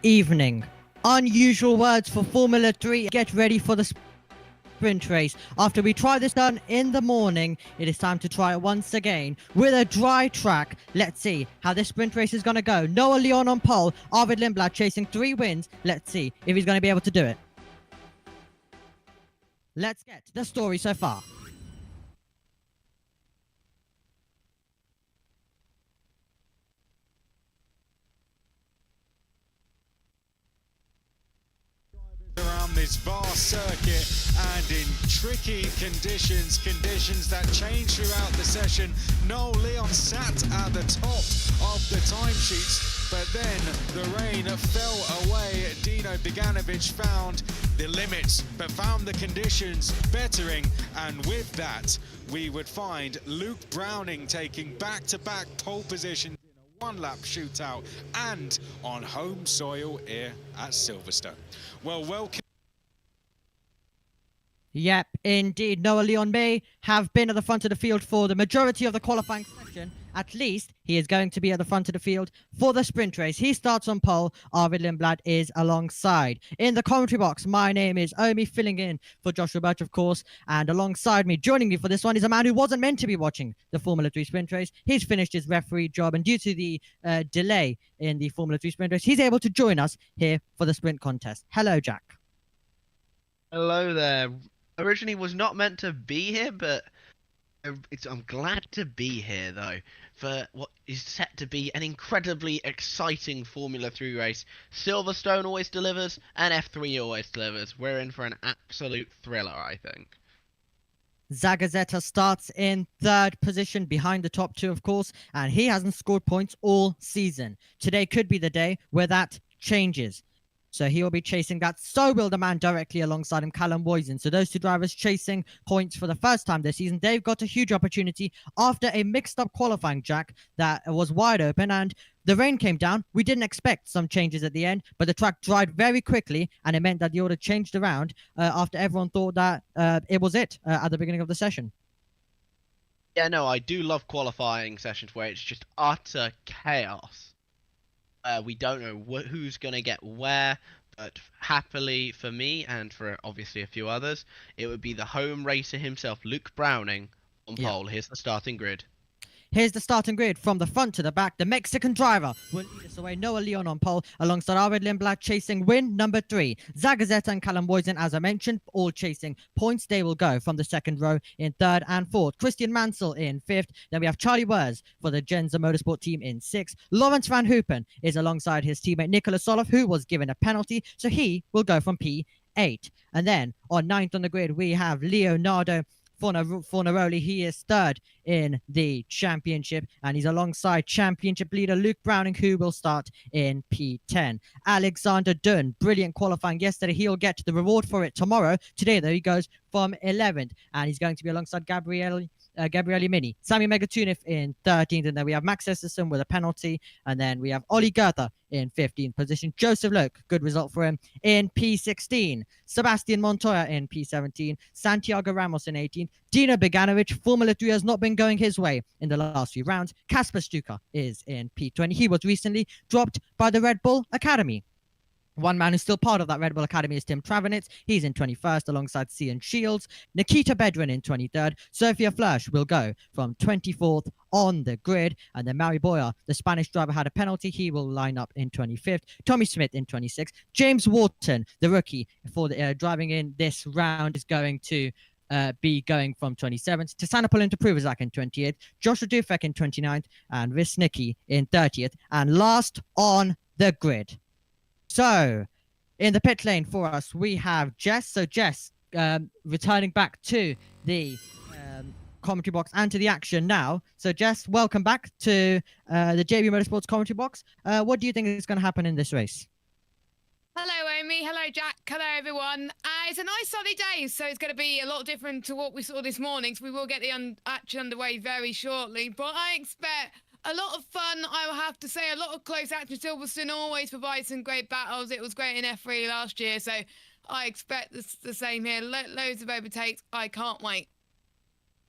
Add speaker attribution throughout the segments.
Speaker 1: evening. Unusual words for Formula 3. Get ready for the sprint race. After we try this done in the morning, it is time to try it once again with a dry track. Let's see how this sprint race is going to go. Noah Leon on pole, Arvid Lindblad chasing 3 wins. Let's see if he's going to be able to do it. Let's get the story so far.
Speaker 2: Around this vast circuit and in tricky conditions that change throughout the session. Noel Leon sat at the top of the timesheets, but then the rain fell away. Dino Beganovic found the limits, but found the conditions bettering, and with that, we would find Luke Browning taking back-to-back pole positions in a one-lap shootout and on home soil here at Silverstone. Well, welcome.
Speaker 1: Yep, indeed. Noah Leon may have been at the front of the field for the majority of the qualifying session. At least he is going to be at the front of the field for the sprint race. He starts on pole. Arvid Lindblad is alongside. In the commentary box, my name is Omi, filling in for Joshua Birch, of course. And alongside me, joining me for this one, is a man who wasn't meant to be watching the Formula 3 sprint race. He's finished his referee job, and due to the delay in the Formula 3 sprint race, he's able to join us here for the sprint contest. Hello, Jack.
Speaker 3: Hello there. Originally was not meant to be here, but I'm glad to be here though for what is set to be an incredibly exciting Formula 3 race. Silverstone always delivers, and F3 always delivers. We're in for an absolute thriller, I think.
Speaker 1: Zagazzetta starts in 3rd position behind the top 2, of course, and he hasn't scored points all season. Today could be the day where that changes. So he will be chasing that. So will the man directly alongside him, Callum Woisen. So those 2 drivers chasing points for the first time this season. They've got a huge opportunity after a mixed-up qualifying, Jack, that was wide open, and the rain came down. We didn't expect some changes at the end, but the track dried very quickly, and it meant that the order changed around after everyone thought that it was it at the beginning of the session.
Speaker 3: Yeah, no, I do love qualifying sessions where it's just utter chaos. We don't know who's going to get where, but happily for me and for obviously a few others, it would be the home racer himself, Luke Browning, on pole. Here's the starting grid.
Speaker 1: Here's the starting grid from the front to the back. The Mexican driver will lead us away. Noah Leon on pole alongside Arvid Lindblad chasing win number 3. Zagazzetta and Callum Woisen, as I mentioned, all chasing points. They will go from the 2nd row in 3rd and 4th. Christian Mansell in 5th. Then we have Charlie Wers for the Genza Motorsport team in 6th. Lawrence Van Hoopen is alongside his teammate Nicolas Soloff, who was given a penalty, so he will go from P8. And then on 9th on the grid, we have Leonardo Fornaroli. He is 3rd in the championship, and he's alongside championship leader Luke Browning, who will start in P10. Alexander Dunn, brilliant qualifying yesterday. He'll get the reward for it tomorrow. Today, though, he goes from 11th, and he's going to be alongside Gabriele Mini. Sami Megatunif in 13th, and then we have Max Esterson with a penalty, and then we have Ollie Goethe in 15th position. Joseph Loke, good result for him, in P16. Sebastian Montoya in P17. Santiago Ramos in 18th. Dino Beganovic, Formula 3 has not been going his way in the last few rounds. Kasper Stuka is in P20. He was recently dropped by the Red Bull Academy. One man who's still part of that Red Bull Academy is Tim Travanitz. He's in 21st alongside Cian Shields. Nikita Bedrin in 23rd. Sophia Flörsch will go from 24th on the grid. And then Mari Boyer, the Spanish driver, had a penalty. He will line up in 25th. Tommy Smith in 26th. James Wharton, the rookie for the driving in this round, is going to be going from 27th. Tisana Polenta-Pruvazak in 28th. Joshua Dufek in 29th. And Visnicki in 30th. And last on the grid. So, in the pit lane for us, we have Jess. So, Jess, returning back to the commentary box and to the action now. So, Jess, welcome back to the JB Motorsports commentary box. What do you think is going to happen in this race?
Speaker 4: Hello, Amy. Hello, Jack. Hello, everyone. It's a nice sunny day, so it's going to be a lot different to what we saw this morning. So we will get the action underway very shortly. But I expect a lot of fun, I will have to say. A lot of close action. Silverstone always provides some great battles. It was great in F3 last year, so I expect the same here. Loads of overtakes. I can't wait.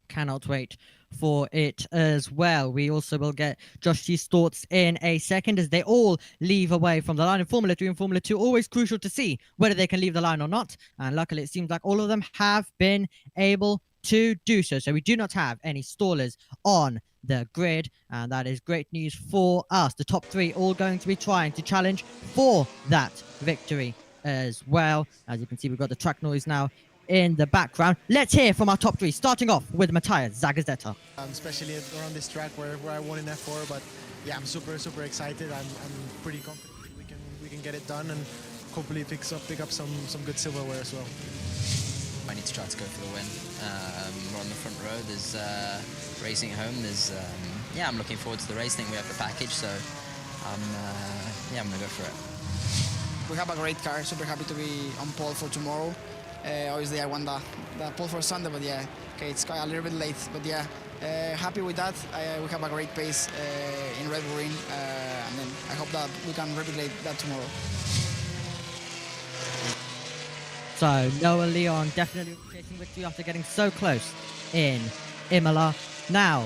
Speaker 1: Cannot wait for it as well. We also will get Josh T's thoughts in a second as they all leave away from the line. In Formula 3 and Formula 2, always crucial to see whether they can leave the line or not. And luckily, it seems like all of them have been able to do so. So we do not have any stallers on the grid, and that is great news for us. The top three all going to be trying to challenge for that victory as well. As you can see, we've got the track noise now in the background. Let's hear from our top three, starting off with Matthias Zagazzetta.
Speaker 5: Especially around this track where I won in F4, but yeah, I'm super excited. I'm pretty confident we can get it done and hopefully pick up some good silverware as well.
Speaker 6: I need to try to go for the win. We're on the front row. There's racing at home. There's yeah, I'm looking forward to the race. I think we have the package, so I'm gonna go for it.
Speaker 7: We have a great car. Super happy to be on pole for tomorrow. Obviously, I won the pole for Sunday, but yeah, okay, it's quite a little bit late, but yeah, happy with that. We have a great pace in Red Bull Ring, and then I hope that we can replicate that tomorrow.
Speaker 1: So Noah Leon definitely chasing victory after getting so close in Imola. Now,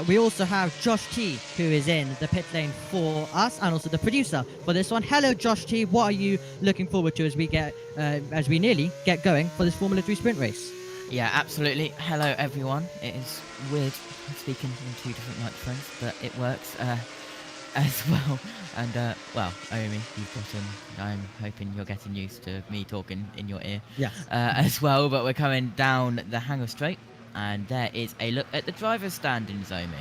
Speaker 1: we also have Josh T, who is in the pit lane for us, and also the producer for this one. Hello, Josh T. What are you looking forward to as we nearly get going for this Formula 3 sprint race?
Speaker 8: Yeah, absolutely. Hello, everyone. It is weird speaking in two different microphones, but it works as well. And, well, Omi, I'm hoping you're getting used to me talking in your ear as well. But we're coming down the Hangar Straight, and there is a look at the driver's standings, Omi.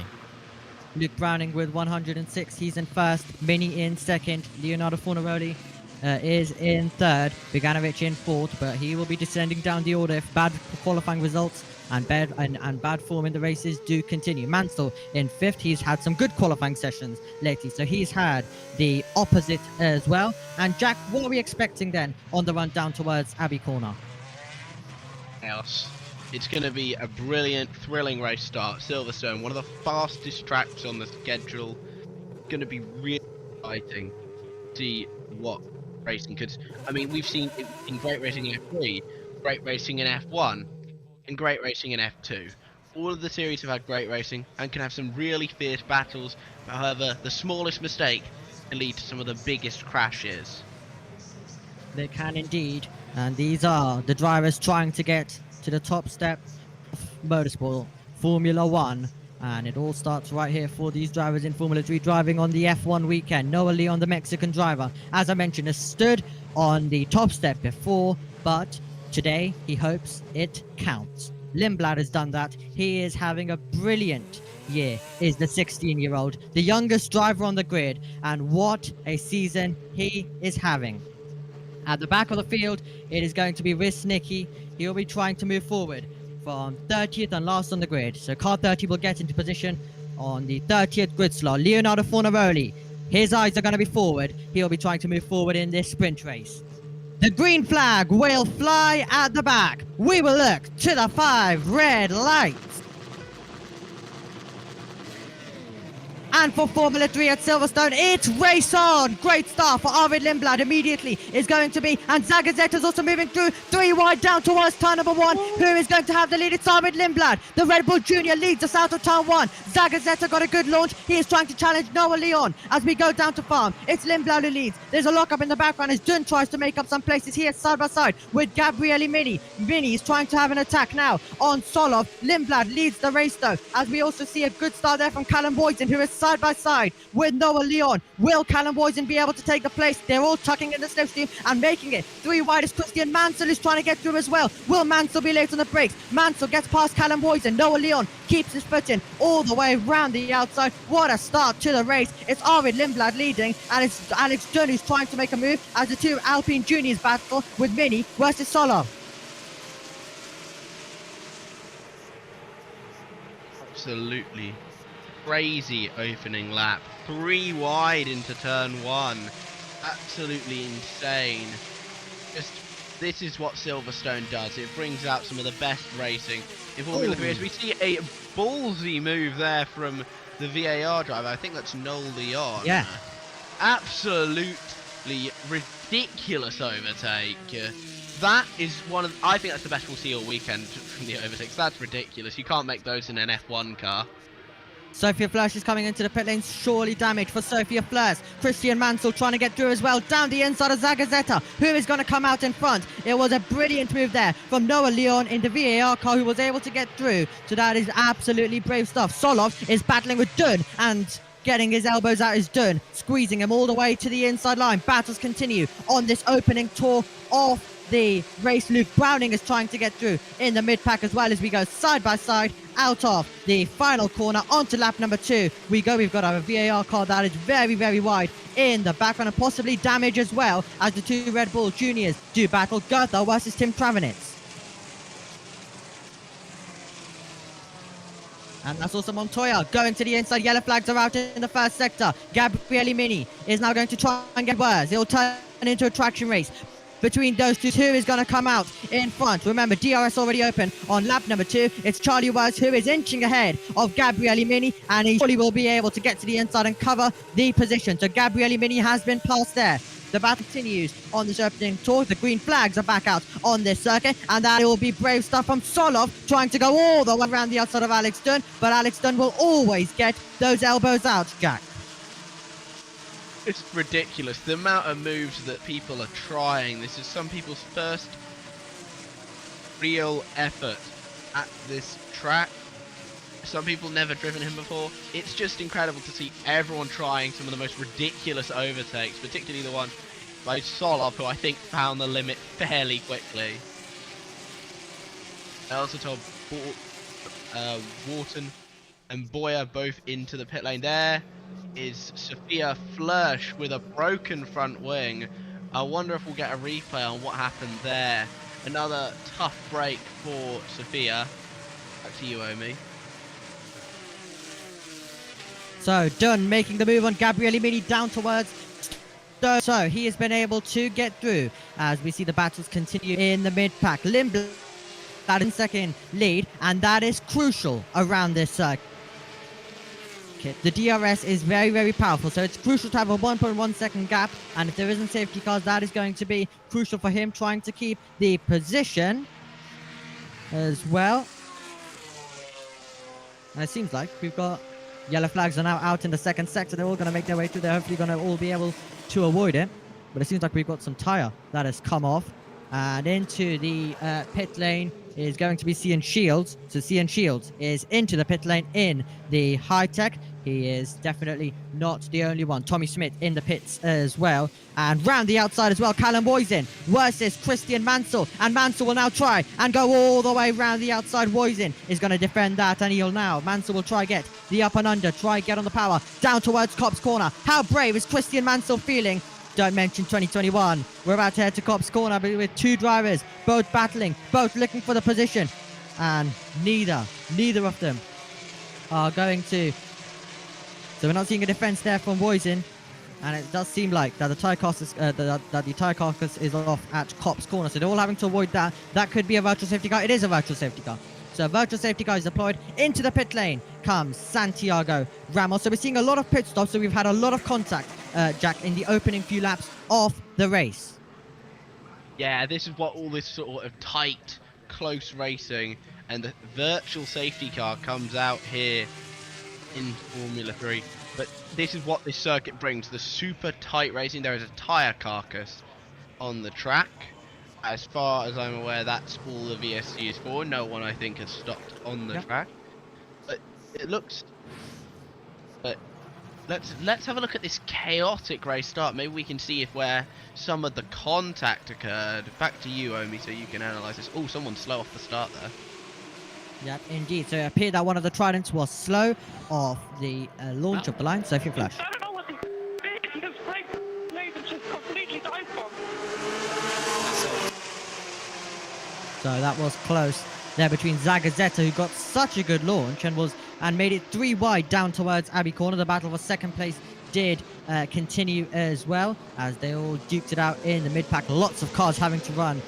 Speaker 1: Luke Browning with 106. He's in first. Mini in second. Leonardo Fornaroli is in third. Bogdanovic in fourth, but he will be descending down the order if bad qualifying results and bad form in the races do continue. Mansell in fifth. He's had some good qualifying sessions lately, so he's had the opposite as well. And Jack, what are we expecting then on the run down towards Abbey Corner?
Speaker 3: Else. It's going to be a brilliant, thrilling race start. Silverstone, one of the fastest tracks on the schedule. Going to be really exciting to see what racing could. I mean, we've seen it in great racing in F3, great racing in F1, and great racing in F2. All of the series have had great racing and can have some really fierce battles. However, the smallest mistake can lead to some of the biggest crashes.
Speaker 1: They can indeed, and these are the drivers trying to get to the top step of motorsport, Formula 1, and it all starts right here for these drivers in Formula 3 driving on the F1 weekend. Noah Leon, the Mexican driver, as I mentioned, has stood on the top step before, but today he hopes it counts. Lindblad has done that. He is having a brilliant year, is the 16-year-old, the youngest driver on the grid, and what a season he is having. At the back of the field, it is going to be Wisnicki. He'll be trying to move forward from 30th and last on the grid. So car 30 will get into position on the 30th grid slot. Leonardo Fornaroli, his eyes are going to be forward. He'll be trying to move forward in this sprint race. The green flag will fly at the back. We will look to the 5 red lights. And for Formula 3 at Silverstone, it's race on. Great start for Arvid Lindblad immediately is going to be. And Zagazzetta is also moving through 3 wide down towards turn number 1. Who is going to have the lead? It's Arvid Lindblad. The Red Bull Junior leads us out of turn 1. Zagazzetta got a good launch. He is trying to challenge Noah Leon as we go down to farm. It's Lindblad who leads. There's a lockup in the background as Dun tries to make up some places here side by side with Gabriele Mini. Mini is trying to have an attack now on Solov. Lindblad leads the race though, as we also see a good start there from Callum Boyden, who is side by side with Noah Leon. Will Callum Boyden be able to take the place? They're all tucking in the slipstream and making it 3 wide as Christian Mansell is trying to get through as well. Will Mansell be late on the brakes? Mansell gets past Callum Boyden. Noah Leon keeps his foot in all the way around the outside. What a start to the race. It's Arvid Lindblad leading, and it's Alex Dunn who's trying to make a move as the 2 Alpine juniors battle with Mini versus Solov.
Speaker 3: Absolutely crazy opening lap. 3 wide into turn 1. Absolutely insane. Just, this is what Silverstone does. It brings out some of the best racing in Formula 3. As we see a ballsy move there from the VAR driver. I think that's Noel Leon.
Speaker 1: Yeah.
Speaker 3: Absolutely ridiculous overtake. That is I think that's the best we'll see all weekend from the overtakes. That's ridiculous. You can't make those in an F1 car.
Speaker 1: Sophia Flörsch is coming into the pit lane, surely damage for Sophia Flörsch. Christian Mansell trying to get through as well, down the inside of Zagazeta, who is going to come out in front. It was a brilliant move there from Noah Leon in the VAR car, who was able to get through. So that is absolutely brave stuff. Solov is battling with Dunn and getting his elbows out is Dunn, squeezing him all the way to the inside line. Battles continue on this opening tour of the race. Luke Browning is trying to get through in the mid-pack as well as we go side by side out of the final corner onto lap number 2. We've got our VAR car that is very, very wide in the background and possibly damage as well as the 2 Red Bull juniors do battle. Goethe versus Tim Travanitz. And that's also Montoya going to the inside. Yellow flags are out in the first sector. Gabriele Mini is now going to try and get worse. It'll turn into a traction race between those two. Who is going to come out in front? Remember, DRS already open on lap number 2. It's Charlie Wurz who is inching ahead of Gabriele Mini, and he surely will be able to get to the inside and cover the position. So Gabriele Mini has been passed there. The battle continues on this opening tour. The green flags are back out on this circuit, and that will be brave stuff from Solov trying to go all the way around the outside of Alex Dunn, but Alex Dunn will always get those elbows out, Jack.
Speaker 3: It's ridiculous, the amount of moves that people are trying. This is some people's first real effort at this track. Some people never driven him before. It's just incredible to see everyone trying some of the most ridiculous overtakes, particularly the one by Solov, who I think found the limit fairly quickly. I also told Wharton and Boyer both into the pit lane. There is Sophia Flörsch with a broken front wing. I wonder if we'll get a replay on what happened there. Another tough break for Sophia. Back to you, Omi.
Speaker 1: So Dunn making the move on Gabriele Mini down towards Stone. So he has been able to get through as we see the battles continue in the mid-pack. Lindblad that in second lead, and that is crucial around this circuit. The DRS is very, very powerful, so it's crucial to have a 1.1 second gap, and if there isn't safety cars, that is going to be crucial for him trying to keep the position as well. And it seems like we've got yellow flags are now out in the second sector. They're all going to make their way through. They're hopefully going to all be able to avoid it. But it seems like we've got some tyre that has come off. And into the pit lane is going to be Cian Shields. So Cian Shields is into the pit lane in the high-tech. He is definitely not the only one. Tommy Schmidt in the pits as well. And round the outside as well, Callum Woisin versus Christian Mansell. And Mansell will now try and go all the way round the outside. Woisin is going to defend that, and he'll now. Mansell will try get the up and under, try get on the power, down towards Copse Corner. How brave is Christian Mansell feeling? Don't mention 2021. We're about to head to Copse Corner with 2 drivers, both battling, both looking for the position. And neither of them are going to. So we're not seeing a defense there from Woisin, and it does seem like that the tyre carcass, is off at Copse Corner. So they're all having to avoid that. That could be a virtual safety car. It is a virtual safety car. So a virtual safety car is deployed. Into the pit lane comes Santiago Ramos. So we're seeing a lot of pit stops. So we've had a lot of contact, Jack, in the opening few laps of the race.
Speaker 3: Yeah, this is what all this sort of tight, close racing and the virtual safety car comes out here in Formula 3. But this is what this circuit brings, the super tight racing. There is a tyre carcass on the track. As far as I'm aware, that's all the VSC is for. No one, I think, has stopped on the track. But it looks... But let's have a look at this chaotic race start. Maybe we can see if where some of the contact occurred. Back to you, Omi, so you can analyse this. Oh, someone's slow off the start there.
Speaker 1: Yep, indeed. So it appeared that one of the Tridents was slow off the launch of the line. Sophia Flörsch.
Speaker 9: I don't know what he did. He just just completely died for.
Speaker 1: So that was close there between Zagazeta, who got such a good launch and made it 3 wide down towards Abbey Corner. The battle for second place did continue as well as they all duked it out in the mid-pack. Lots of cars having to run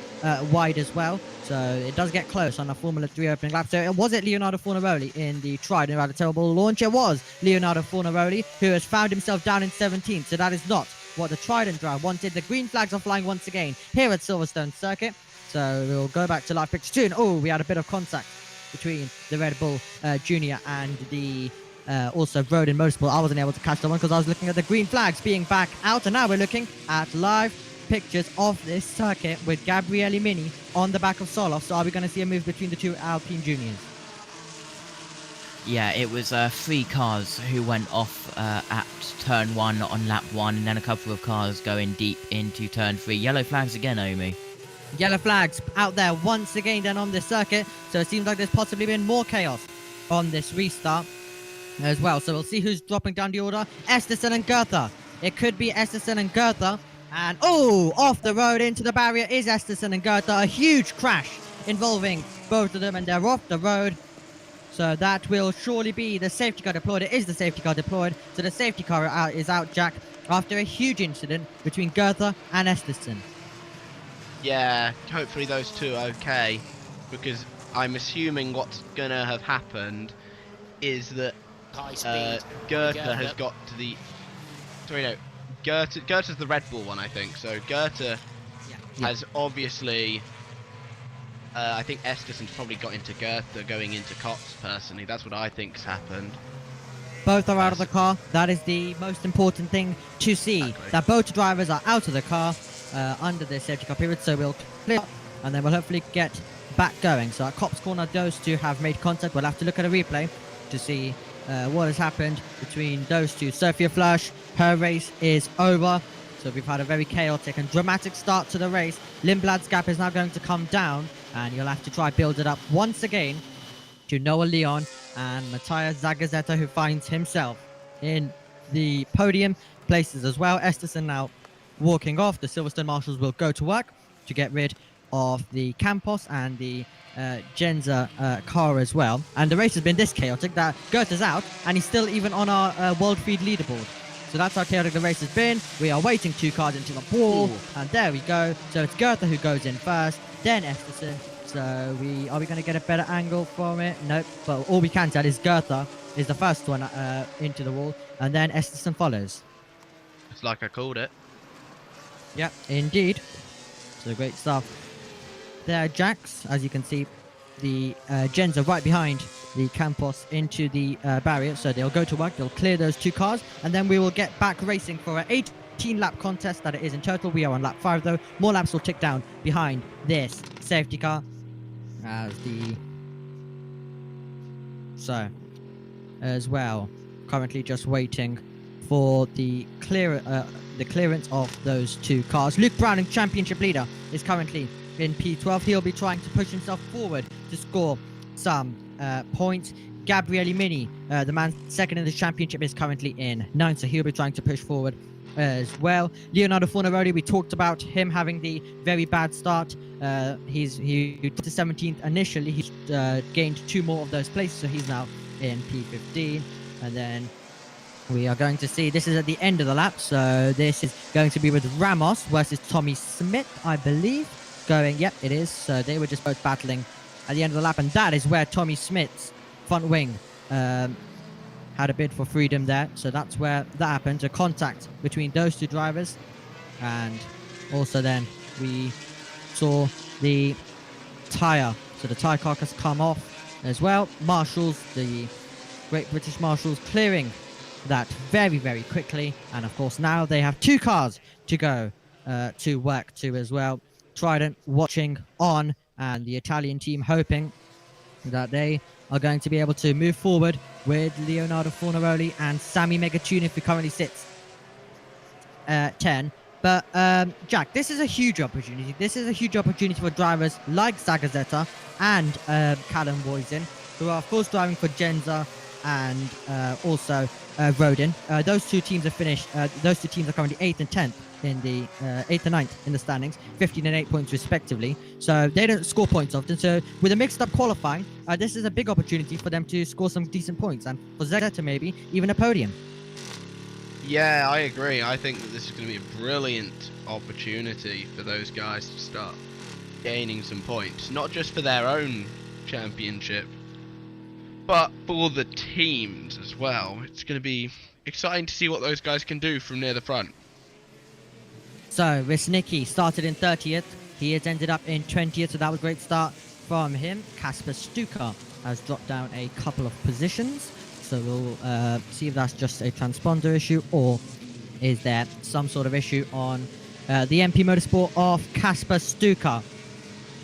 Speaker 1: wide as well. So it does get close on the Formula 3 opening lap. So was it Leonardo Fornaroli in the Trident who had a terrible launch? It was Leonardo Fornaroli, who has found himself down in 17th. So that is not what the Trident drive wanted. The green flags are flying once again here at Silverstone Circuit. So we'll go back to live picture 2. And oh, we had a bit of contact between the Red Bull Junior and the also Rodin Motorsport. I wasn't able to catch that one because I was looking at the green flags being back out. And now we're looking at live pictures of this circuit with Gabriele Mini on the back of Soloff. So are we going to see a move between the two Alpine Juniors?
Speaker 8: Yeah, it was 3 cars who went off at turn 1 on lap 1, and then a couple of cars going deep into turn 3. Yellow flags again, Omi.
Speaker 1: Yellow flags out there once again then on this circuit. So it seems like there's possibly been more chaos on this restart as well. So we'll see who's dropping down the order. Esterson and Goethe. It could be Esterson and Goethe. And oh, off the road into the barrier is Esterson and Goethe. A huge crash involving both of them, and they're off the road. So that will surely be the safety car deployed. It is the safety car deployed. So the safety car is out, Jack, after a huge incident between Goethe and Esterson.
Speaker 3: Yeah, hopefully those two are okay, because I'm assuming what's gonna have happened is that Goethe has got to the... Sorry, no. Goethe's the Red Bull one, I think. So Goethe has obviously... I think Esterson's probably got into Goethe going into Cox, personally. That's what I think's happened.
Speaker 1: Both are out of the car. That is the most important thing to see.
Speaker 3: Exactly.
Speaker 1: That both drivers are out of the car under the safety car period. So we'll clear up and then we'll hopefully get back going. So at Cops Corner, those two have made contact. We'll have to look at a replay to see what has happened between those two. Sophia Flörsch, her race is over. So we've had a very chaotic and dramatic start to the race. Lindblad's gap is now going to come down, and you'll have to try build it up once again to Noah Leon and Matthias Zagazzetta, who finds himself in the podium places as well. Esterson now walking off. The Silverstone Marshals will go to work to get rid of the Campos and the Genza car as well. And the race has been this chaotic that Goethe's out, and he's still even on our World Feed leaderboard. So that's how chaotic the race has been. We are waiting 2 cars into the wall, and there we go. So it's Goethe who goes in first, then Esterson. So are we going to get a better angle from it? Nope. But all we can tell is Goethe is the first one into the wall, and then Esterson follows.
Speaker 3: It's like I called it.
Speaker 1: Yeah, indeed. So great stuff. There, Jax, as you can see, the gens are right behind the Campos into the barrier. So they'll go to work, they'll clear those 2 cars, and then we will get back racing for an 18-lap contest that it is in total. We are on lap 5 though. More laps will tick down behind this safety car. As well, currently just waiting for the clearance of those 2 cars. Luke Browning, championship leader, is currently in P12. He'll be trying to push himself forward to score some points. Gabriele Mini, the man second in the championship, is currently in 9th, so he'll be trying to push forward as well. Leonardo Fornaroli, we talked about him having the very bad start. He got to 17th initially. He's gained 2 more of those places, so he's now in P15. And then we are going to see, this is at the end of the lap, so this is going to be with Ramos versus Tommy Smith, I believe. Yep, it is. So they were just both battling at the end of the lap, and that is where Tommy Smith's front wing had a bid for freedom there. So that's where that happened, a contact between those 2 drivers. And also then we saw the tyre, so the tyre carcass come off as well. Marshals, the Great British Marshals, clearing that very, very quickly. And of course now they have 2 cars to go to work to as well. Trident watching on, and the Italian team hoping that they are going to be able to move forward with Leonardo Fornaroli and Sammy Megatune, who currently sits 10. But Jack, this is a huge opportunity. This is a huge opportunity for drivers like Zagazzetta and Callum Boysen, who are of course driving for Genza and also Rodin. Those 2 teams are finished. Those 2 teams are currently 8th and 10th in the 8th and 9th in the standings, 15 and 8 points respectively. So they don't score points often. So with a mixed up qualifying, this is a big opportunity for them to score some decent points, and for Zagazzetta maybe even a podium.
Speaker 3: Yeah, I agree. I think that this is going to be a brilliant opportunity for those guys to start gaining some points, not just for their own championship, but for the teams as well. It's going to be exciting to see what those guys can do from near the front.
Speaker 1: So Risnicki started in 30th, He has ended up in 20th, so that was a great start from him. Kasper Stuka has dropped down a couple of positions, so we'll see if that's just a transponder issue or is there some sort of issue on the MP Motorsport of Kasper Stuka.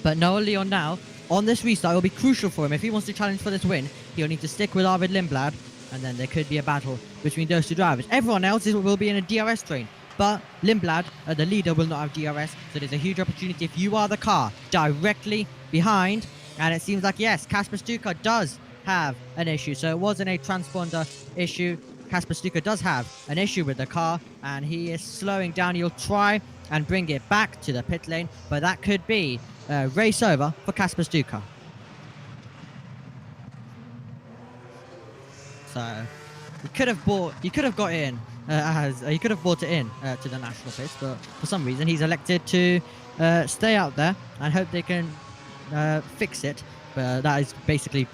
Speaker 1: But Noah Leon now, on this restart, it will be crucial for him. If he wants to challenge for this win, he'll need to stick with Arvid Lindblad, and then there could be a battle between those two drivers. Everyone else will be in a DRS train, but Lindblad, the leader, will not have DRS, so there's a huge opportunity if you are the car directly behind. And it seems like, yes, Kasper Stuka does have an issue. So it wasn't a transponder issue. Kasper Stuka does have an issue with the car, and he is slowing down. He'll try and bring it back to the pit lane, but that could be race over for Kasper Stuka. So you could have bought it in to the national pits, but for some reason he's elected to stay out there and hope they can fix it. But that is basically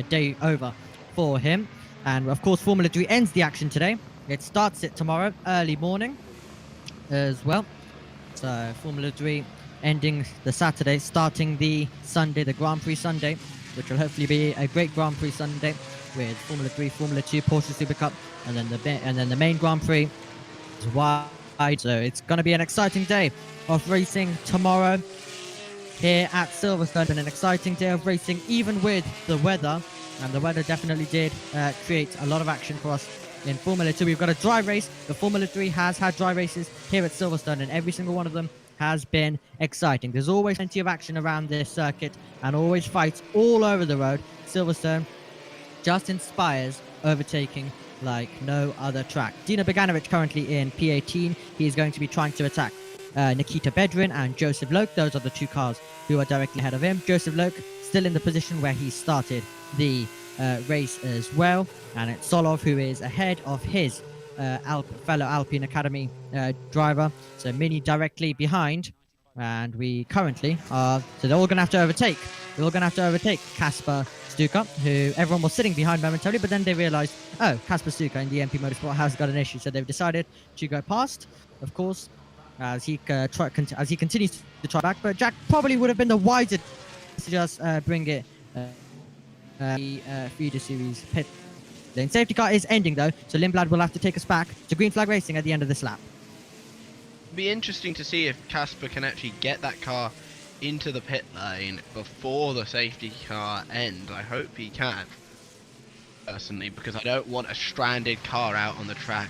Speaker 1: day over for him. And of course, Formula 3 ends the action today. It starts it tomorrow, early morning as well. So Formula 3 ending the Saturday, starting the Sunday, the Grand Prix Sunday, which will hopefully be a great Grand Prix Sunday with Formula 3, Formula 2, Porsche Super Cup, and then the main Grand Prix is wide. So it's going to be an exciting day of racing tomorrow here at Silverstone, and an exciting day of racing even with the weather. And the weather definitely did create a lot of action for us in Formula 2. We've got a dry race. The Formula 3 has had dry races here at Silverstone, and every single one of them has been exciting. There's always plenty of action around this circuit and always fights all over the road. Silverstone just inspires overtaking like no other track. Dino Beganovic currently in P18. He is going to be trying to attack Nikita Bedrin and Joseph Loke. Those are the two cars who are directly ahead of him. Joseph Loke still in the position where he started the race as well, and it's Solov who is ahead of his fellow Alpine Academy driver, so Mini directly behind, and we currently are, so they're all going to have to overtake Kasper Stuka, who everyone was sitting behind momentarily, but then they realized, oh, Kasper Stuka in the MP Motorsport has got an issue, so they've decided to go past, of course, as he continues to try back. But Jack probably would have been the wiser to just bring it the feeder series pit lane. Safety car is ending though, so Lindblad will have to take us back to green flag racing at the end of this lap.
Speaker 3: It'd be interesting to see if Kasper can actually get that car into the pit lane before the safety car end. I hope he can, personally, because I don't want a stranded car out on the track.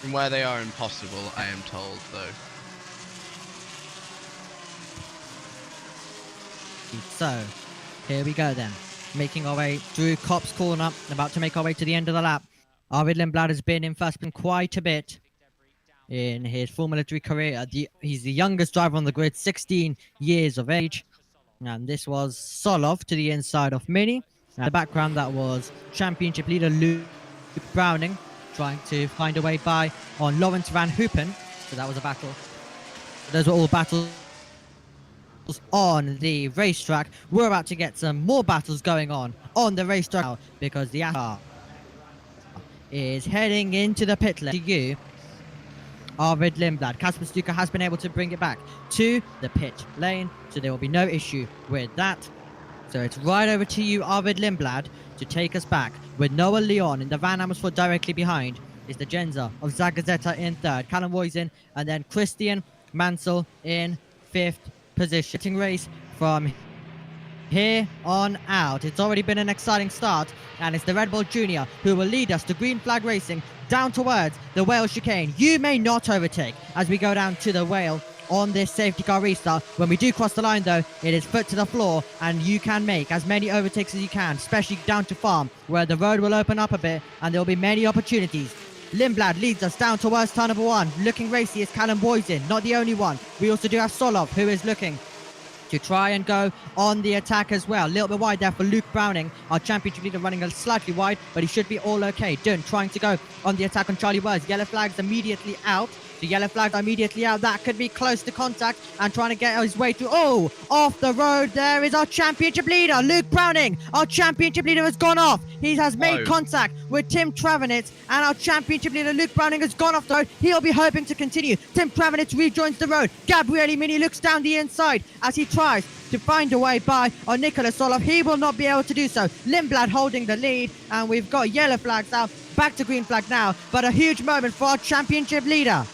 Speaker 3: From where they are impossible, I am told, though.
Speaker 1: So, here we go then. Making our way through Copse Corner, about to make our way to the end of the lap. Arvid Lindblad has been in first spin quite a bit in his Formula 3 career. He's the youngest driver on the grid, 16 years of age. And this was Solov to the inside of Mini. In the background, that was championship leader Luke Browning trying to find a way by on Lawrence Van Hoopen. So that was a battle. Those were all battles on the racetrack. We're about to get some more battles going on the racetrack now, because the car is heading into the pit lane. To you, Arvid Lindblad. Kasper Stuka has been able to bring it back to the pit lane, so there will be no issue with that. So it's right over to you, Arvid Lindblad, to take us back with Noah Leon in the Van Amersfoort directly behind. Is the Genza of Zagazeta in third, Callum Woisen, and then Christian Mansell in fifth position. Race from here on out. It's already been an exciting start, and it's the Red Bull Junior who will lead us to green flag racing down towards the Wales chicane. You may not overtake as we go down to the Wale on this safety car restart. When we do cross the line though, it is foot to the floor, and you can make as many overtakes as you can, especially down to farm where the road will open up a bit and there will be many opportunities. Lindblad leads us down towards turn number one. Looking racy is Callum Woisen, not the only one. We also do have Solov, who is looking to try and go on the attack as well. A little bit wide there for Luke Browning, our championship leader, running a slightly wide, but he should be all okay. Dunn trying to go on the attack on Charlie Wurz. Yellow flags immediately out The yellow flag immediately out. That could be close to contact and trying to get his way through. Oh, off the road there is our championship leader, Luke Browning. Our championship leader has gone off. He has made contact with Tim Travanitz, and our championship leader, Luke Browning, has gone off the road. He'll be hoping to continue. Tim Travanitz rejoins the road. Gabriele Mini looks down the inside as he tries to find a way by on Nicholas Solov. He will not be able to do so. Lindblad holding the lead, and we've got yellow flags out. Back to green flag now, but a huge moment for our championship leader.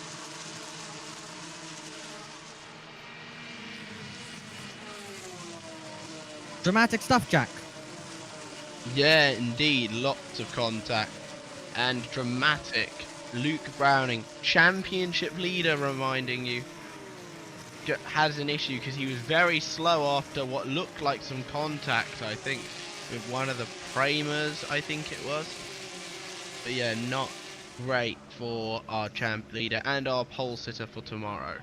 Speaker 1: Dramatic stuff, Jack.
Speaker 3: Yeah, indeed, lots of contact and dramatic. Luke Browning, championship leader, reminding you, has an issue because he was very slow after what looked like some contact, I think, with one of the framers, I think it was. But yeah, not great for our champ leader and our pole sitter for tomorrow.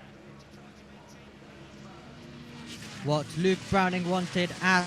Speaker 1: What Luke Browning wanted at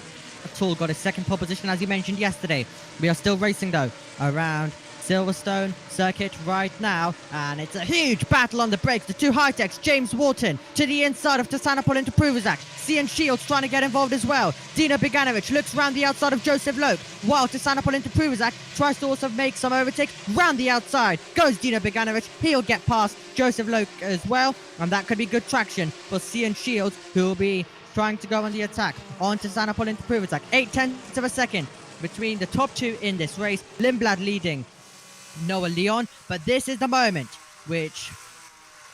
Speaker 1: all got his second pole position, as you mentioned yesterday. We are still racing though around Silverstone circuit right now, and it's a huge battle on the brakes. The two high-techs, James Wharton to the inside of Tasanopol into Pruvazak. Cian Shields trying to get involved as well. Dino Beganovic looks round the outside of Joseph Loke, while Tasanopol into Pruvazak tries to also make some overtake. Round the outside goes Dino Beganovic. He'll get past Joseph Loke as well, and that could be good traction for Cian Shields, who will be trying to go on the attack on Tasanopol into Pruvazak. 0.8 of a second between the top two in this race. Lindblad leading Noah Leon, but this is the moment which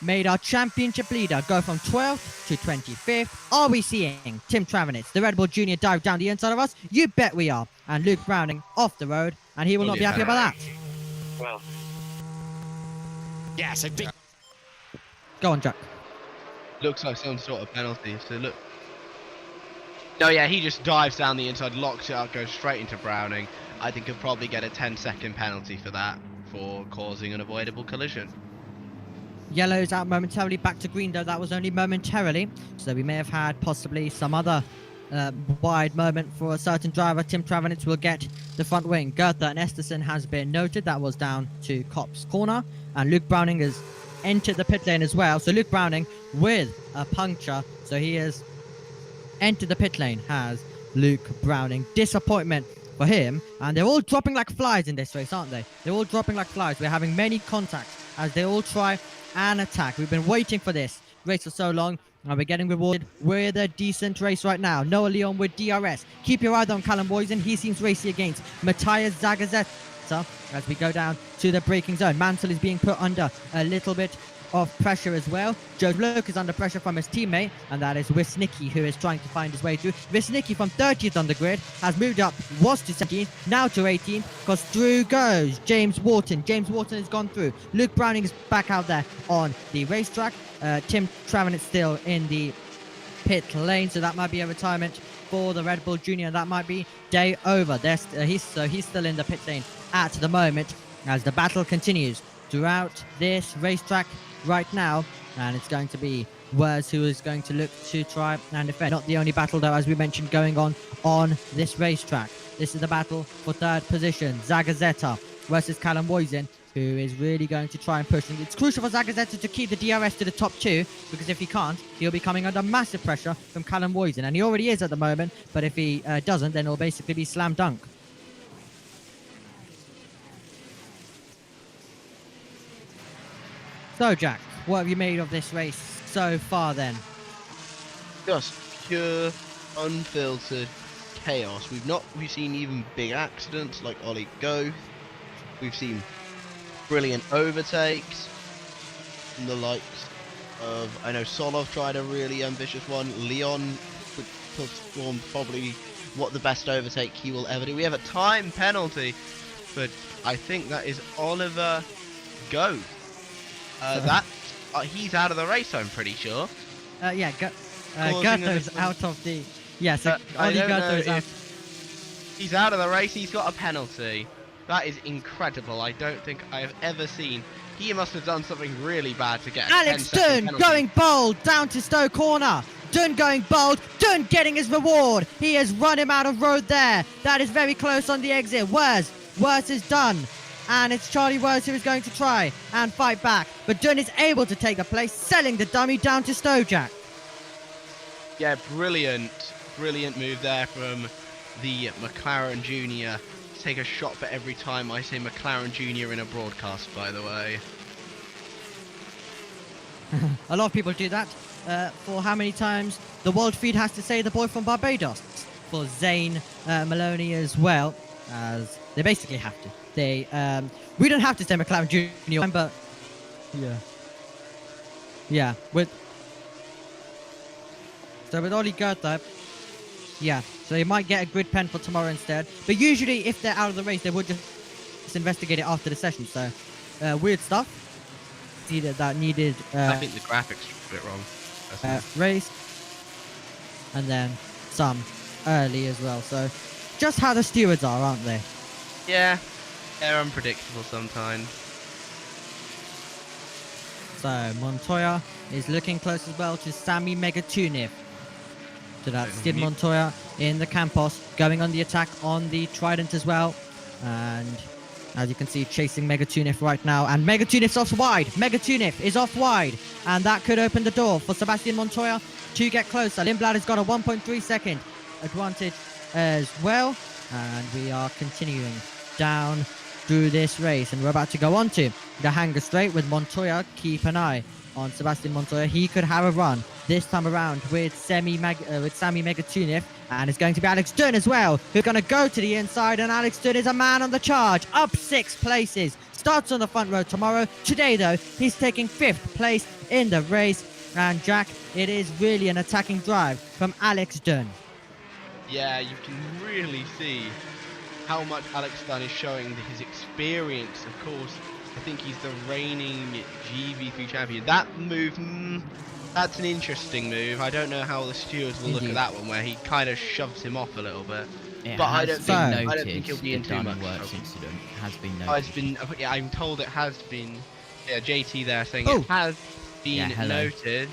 Speaker 1: made our championship leader go from 12th to 25th. Are we seeing Tim Travanitz, the Red Bull Junior, dive down the inside of us? You bet we are. And Luke Browning off the road, and he will not be happy about that.
Speaker 9: Well,
Speaker 2: Yes, a big.
Speaker 1: Go on, Jack.
Speaker 3: Looks like some sort of penalty, so look. No, yeah, he just dives down the inside, locks it up, goes straight into Browning. I think he'll probably get a 10-second penalty for that, for causing an avoidable collision.
Speaker 1: Yellow's out momentarily, back to green though. That was only momentarily, so we may have had possibly some other wide moment for a certain driver. Tim Travanitz will get the front wing. Goethe and Esterson has been noted. That was down to Kopp's corner, and Luke Browning has entered the pit lane as well. So Luke Browning with a puncture, so he has entered the pit lane, has Luke Browning. Disappointment for him, and they're all dropping like flies in this race, aren't they? They're all dropping like flies. We're having many contacts as they all try and attack. We've been waiting for this race for so long, and we're getting rewarded with a decent race right now. Noah Leon with DRS. Keep your eye on Callum Boysen. He seems racy against Matthias Zagazeta as we go down to the braking zone. Mansell is being put under a little bit of pressure as well. Joe Loke is under pressure from his teammate, and that is Wisnicki, who is trying to find his way through. Wisnicki from 30th on the grid has moved up, was to 17th, now to 18th, because through goes James Wharton. James Wharton has gone through. Luke Browning is back out there on the racetrack. Tim Travanitz still in the pit lane, so that might be a retirement for the Red Bull Junior. That might be day over. He's still in the pit lane at the moment as the battle continues throughout this racetrack right now, and it's going to be Wers who is going to look to try and defend. Not the only battle though, as we mentioned, going on this racetrack. This is the battle for third position. Zagazeta versus Callum Boysen, who is really going to try and push. And it's crucial for Zagazeta to keep the DRS to the top two, because if he can't, he'll be coming under massive pressure from Callum Boysen, and he already is at the moment, but if he doesn't, then it'll basically be slam dunk. So, Jack, what have you made of this race so far then?
Speaker 3: Just pure, unfiltered chaos. We've seen even big accidents like Ollie Goethe. We've seen brilliant overtakes from the likes of, I know Solov tried a really ambitious one. Leon performed probably what the best overtake he will ever do. We have a time penalty, but I think that is Oliver Goethe. He's out of the race, I'm pretty sure.
Speaker 1: Yeah, Goethe's out of the... Yes, Ollie Goethe is out.
Speaker 3: He's out of the race, he's got a penalty. That is incredible. I don't think I have ever seen... He must have done something really bad to get a
Speaker 1: Alex
Speaker 3: 10-second
Speaker 1: Dunn
Speaker 3: penalty.
Speaker 1: going bold down to Stowe corner. Dunn going bold. Dunn getting his reward. He has run him out of road there. That is very close on the exit. Wers is done. and it's Charlie Wurz who is going to try and fight back. But Dunn is able to take the place, selling the dummy down to Stojak.
Speaker 3: Yeah, brilliant move there from the McLaren Junior. Take a shot for every time I say McLaren Junior in a broadcast, by the way.
Speaker 1: A lot of people do that. For how many times the world feed has to say the boy from Barbados. For Zane Maloney as well, as they basically have to. We don't have to say McLaren Junior, but yeah, with Oli Goethe, so they might get a grid pen for tomorrow instead. But usually, if they're out of the race, they would just investigate it after the session. So weird stuff. See that needed.
Speaker 3: I think the graphics are a bit wrong.
Speaker 1: Race, and then some early as well. So just how the stewards are, aren't they?
Speaker 3: Yeah, they're unpredictable sometimes.
Speaker 1: So Montoya is looking close as well to Sami Megatuniv. So that's Skid Montoya in the Campos, going on the attack on the Trident as well. And as you can see, chasing Megatuniv right now. And Megatuniv's off wide. Megatuniv is off wide. And that could open the door for Sebastian Montoya to get closer. Lindblad has got a 1.3 second advantage as well. And we are continuing down through this race. And we're about to go on to the Hanger Straight with Montoya. Keep an eye on Sebastian Montoya. He could have a run this time around with Sami Megatuniv, and it's going to be Alex Dunn as well, who's going to go to the inside, and Alex Dunn is a man on the charge, up 6 places, starts on the front row tomorrow. Today though, he's taking 5th place in the race, and Jack, it is really an attacking drive from Alex Dunn.
Speaker 3: Yeah, you can really see how much Alex Dunn is showing his experience. Of course, I think he's the reigning GV3 champion. That move, that's an interesting move. I don't know how the stewards will look at that one, where he kind of shoves him off a little bit. But I don't think he'll be in too much trouble.
Speaker 8: Incident has been
Speaker 3: Oh,
Speaker 8: noted.
Speaker 3: it's been, yeah, I'm told it has been. Yeah, JT there saying it has been noted.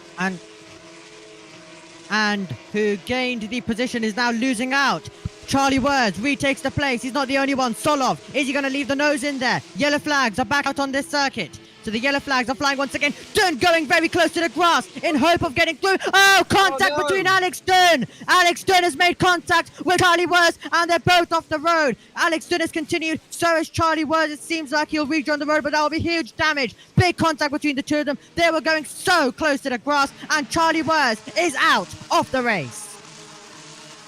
Speaker 1: And who gained the position is now losing out. Charlie Wurz retakes the place. He's not the only one. Solov, is he going to leave the nose in there? Yellow flags are back out on this circuit. So the yellow flags are flying once again. Dunn going very close to the grass in hope of getting through. Oh, contact between Alex Dunn. Alex Dunn has made contact with Charlie Wurz, and they're both off the road. Alex Dunn has continued. So has Charlie Wurz. It seems like he'll rejoin the road, but that will be huge damage. Big contact between the two of them. They were going so close to the grass, and Charlie Wurz is out of the race.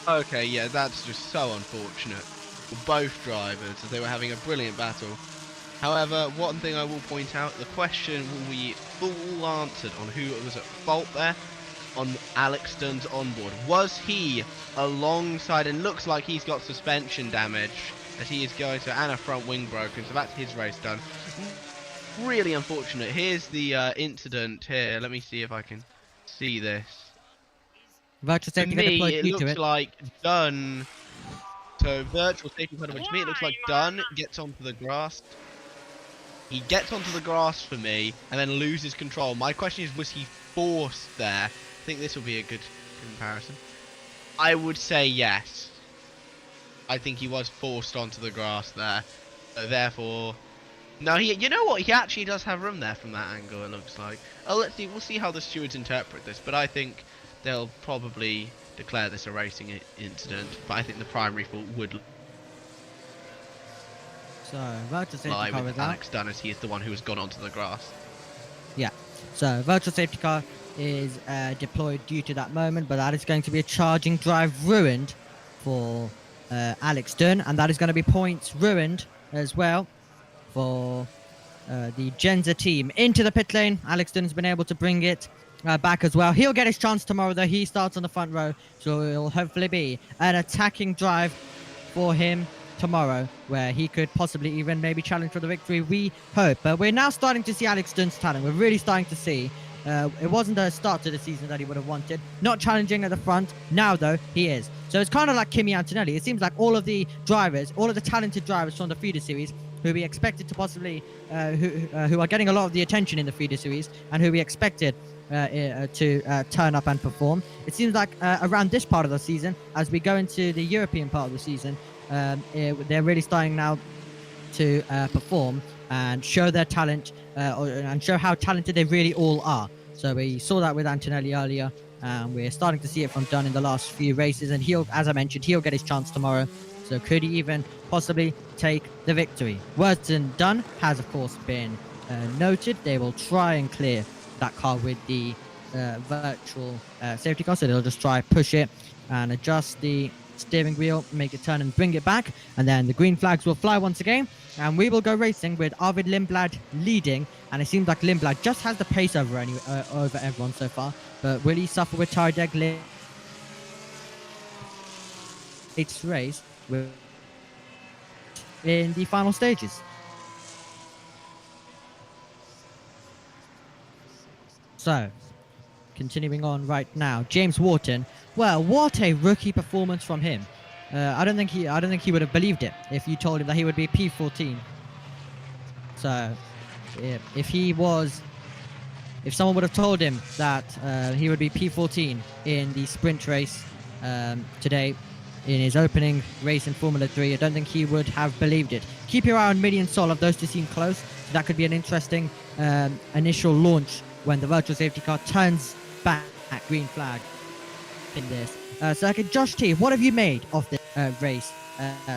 Speaker 3: Okay, yeah, that's just so unfortunate for both drivers, as they were having a brilliant battle. However, one thing I will point out, the question will be full answered on who was at fault there on Alex Dunn's onboard. Was he alongside, and looks like he's got suspension damage as he is going to, and a front wing broken, so that's his race done. Really unfortunate. Here's the incident here. Let me see if I can see this.
Speaker 1: Virtual safety
Speaker 3: To me,
Speaker 1: deployed
Speaker 3: it
Speaker 1: due to
Speaker 3: looks
Speaker 1: it.
Speaker 3: like Dunn. So virtual safety card, which to me it looks like Dunn gets onto the grass. He gets onto the grass for me, and then loses control. My question is, was he forced there? I think this will be a good comparison. I would say yes. I think he was forced onto the grass there. So therefore, no. You know what? He actually does have room there from that angle. It looks like. Oh, let's see. We'll see how the stewards interpret this, but I think they'll probably declare this a racing incident, but I think the primary fault would
Speaker 1: virtual safety
Speaker 3: lie
Speaker 1: car
Speaker 3: with
Speaker 1: is out.
Speaker 3: Alex Dunn, as he is the one who has gone onto the grass.
Speaker 1: Yeah. So virtual safety car is deployed due to that moment, but that is going to be a charging drive ruined for Alex Dunn, and that is going to be points ruined as well for the Genza team. Into the pit lane, Alex Dunn has been able to bring it back as well. He'll get his chance tomorrow, though. He starts on the front row, so it'll hopefully be an attacking drive for him tomorrow, where he could possibly even maybe challenge for the victory. We hope. But we're now starting to see Alex Dunn's talent. We're really starting to see. It wasn't the start to the season that he would have wanted. Not challenging at the front. Now, though, he is. So it's kind of like Kimi Antonelli. It seems like all of the drivers, all of the talented drivers from the feeder series, who we expected to possibly, who are getting a lot of the attention in the feeder series, and who we expected to turn up and perform. It seems like around this part of the season, as we go into the European part of the season, they're really starting now to perform and show their talent and show how talented they really all are. So we saw that with Antonelli earlier, and we're starting to see it from Dunn in the last few races. And he'll, as I mentioned, he'll get his chance tomorrow. So could he even possibly take the victory? Worthington Dunn has, of course, been noted. They will try and clear that car with the virtual safety car. So they'll just try push it and adjust the steering wheel, make it turn and bring it back. And then the green flags will fly once again. And we will go racing with Arvid Lindblad leading. And it seems like Lindblad just has the pace over over everyone so far. But will he suffer with tire deg late? It's race with in the final stages. So, continuing on right now, James Wharton. Well, what a rookie performance from him. I don't think he would have believed it if you told him that he would be P14. So, if someone would have told him that he would be P14 in the sprint race today, in his opening race in Formula 3, I don't think he would have believed it. Keep your eye on Million Solov, those two seem close. So that could be an interesting initial launch when the virtual safety car turns back at green flag in this circuit. Josh T, what have you made of this race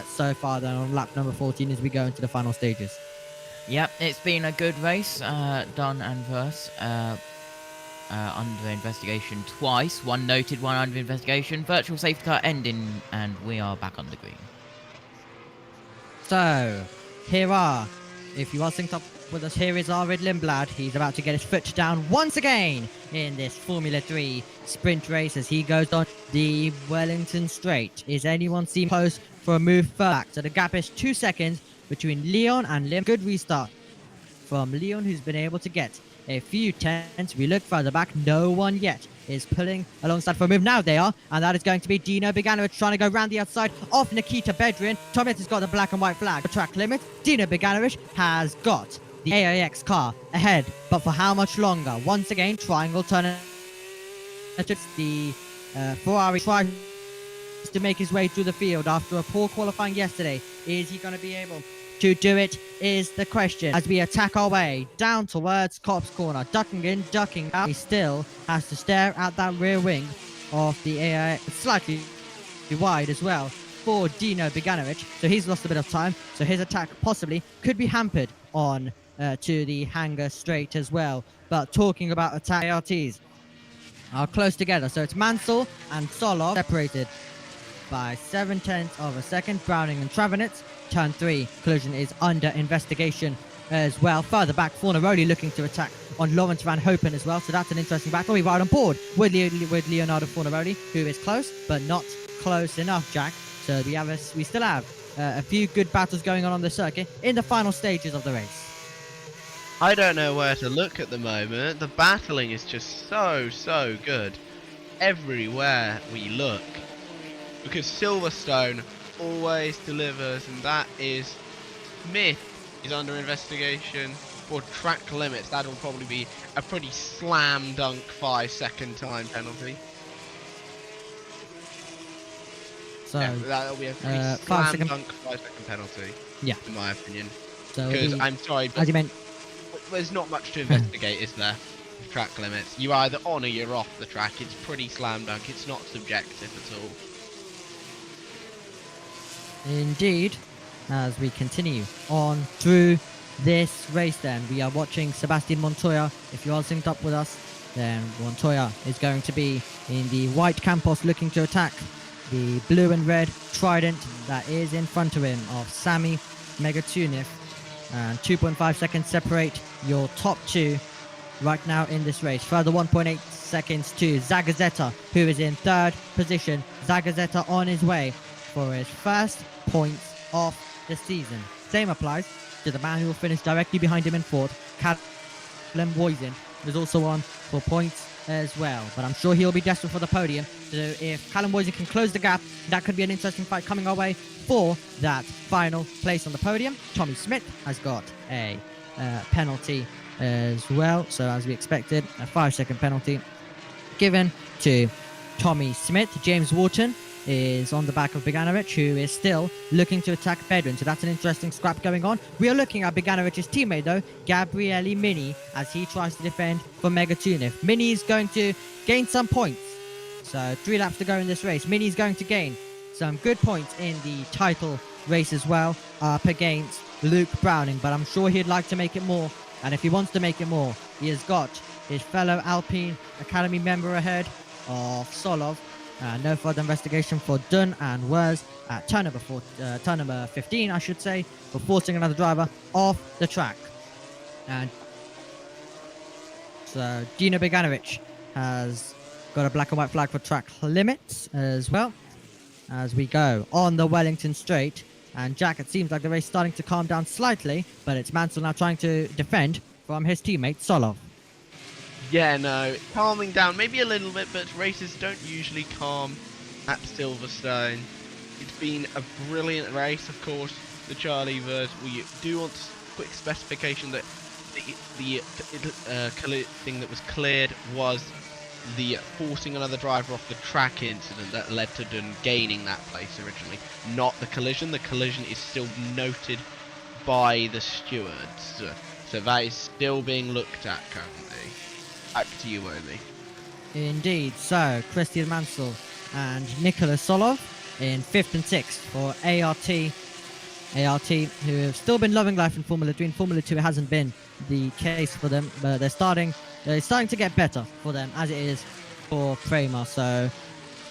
Speaker 1: so far then on lap number 14 as we go into the final stages?
Speaker 8: Yep, it's been a good race. Dunn and Verse under investigation twice. One noted, one under investigation. Virtual safety car ending, and we are back on the green.
Speaker 1: So, if you are synced up with us, here is Arvid Lindblad. He's about to get his foot down once again in this Formula 3 sprint race as he goes on the Wellington Straight. Is anyone seen close for a move back? So the gap is 2 seconds between Leon and Lim. Good restart from Leon, who's been able to get a few tenths. We look further back, no one yet is pulling alongside for a move. Now they are, and that is going to be Dino Beganovic trying to go round the outside off Nikita Bedrin. Thomas has got the black and white flag. Track limit. Dino Beganovic has got the AIX car ahead, but for how much longer? Once again, triangle turn. The Ferrari tries to make his way through the field after a poor qualifying yesterday. Is he going to be able to do it is the question as we attack our way down towards Cops Corner. Ducking in, ducking out. He still has to stare at that rear wing of the AI, slightly wide as well for Dino Beganovic. So he's lost a bit of time. So his attack possibly could be hampered on to the hangar straight as well. But talking about attack, ARTs are close together. So it's Mansell and Solov separated by 0.7 of a second. Browning and Travanitz. Turn 3 collision is under investigation as well. Further back, Fornaroli looking to attack on Lawrence Van Hopen as well. So that's an interesting battle. We've right on board with Leonardo Fornaroli, who is close, but not close enough, Jack. So we still have a few good battles going on the circuit in the final stages of the race.
Speaker 3: I don't know where to look at the moment. The battling is just so good everywhere we look. Because Silverstone always delivers, and that is Smith is under investigation for track limits. That'll probably be a pretty slam dunk 5-second time penalty.
Speaker 1: So
Speaker 3: yeah, that'll be a pretty slam dunk 5-second penalty.
Speaker 1: Yeah,
Speaker 3: in my opinion.
Speaker 1: So
Speaker 3: because I'm sorry, but
Speaker 1: as you meant,
Speaker 3: there's not much to investigate, is there? Track limits. You either on or you're off the track. It's pretty slam dunk. It's not subjective at all.
Speaker 1: Indeed, as we continue on through this race then, we are watching Sebastian Montoya. If you are synced up with us, then Montoya is going to be in the white Campos looking to attack the blue and red Trident that is in front of him of Sami Megatunif. And 2.5 seconds separate your top two right now in this race. Further 1.8 seconds to Zagazzetta, who is in third position. Zagazzetta on his way for his first points of the season. Same applies to the man who will finish directly behind him in fourth, Callum Woisen, who's also on for points as well. But I'm sure he'll be desperate for the podium. So if Callum Woisen can close the gap, that could be an interesting fight coming our way for that final place on the podium. Tommy Smith has got a penalty as well. So as we expected, a 5-second penalty given to Tommy Smith. James Wharton is on the back of Beganovic, who is still looking to attack Bedouin. So that's an interesting scrap going on. We are looking at Beganovic's teammate, though, Gabriele Mini, as he tries to defend for Megatunif. Mini is going to gain some points. So 3 laps to go in this race. Mini is going to gain some good points in the title race as well, up against Luke Browning. But I'm sure he'd like to make it more. And if he wants to make it more, he has got his fellow Alpine Academy member ahead of Solov. No further investigation for Dunn and Wers at turn number 15, I should say, for forcing another driver off the track. And so Dino Beganovic has got a black and white flag for track limits as well as we go on the Wellington Straight. And Jack, it seems like the race starting to calm down slightly, but it's Mansell now trying to defend from his teammate Solov.
Speaker 3: Yeah, no, calming down maybe a little bit, but races don't usually calm at Silverstone. It's been a brilliant race, of course. The Charlie verse. We do want quick specification that the thing that was cleared was the forcing another driver off the track incident that led to Dunn gaining that place originally, not the collision. The collision is still noted by the stewards, so that is still being looked at currently. Back to you, Omi.
Speaker 1: Indeed. So Christian Mansell and Nicholas Solov in 5th and 6th for ART, who have still been loving life in Formula 3. In Formula 2, it hasn't been the case for them, but they're starting to get better for them, as it is for Prema. So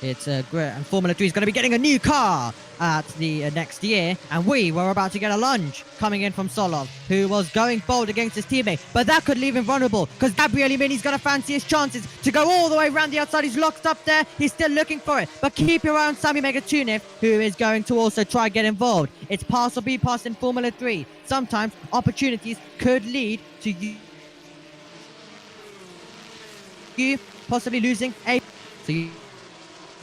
Speaker 1: it's great. And Formula 3 is going to be getting a new car at the next year, and we were about to get a lunge coming in from Solov, who was going bold against his teammate, but that could leave him vulnerable because Gabriele Mini's going to fancy his chances to go all the way around the outside. He's locked up there. He's still looking for it, but keep your eye on Sami Megatunif, who is going to also try get involved. It's pass or be passed in Formula 3. Sometimes opportunities could lead to you possibly losing a... So you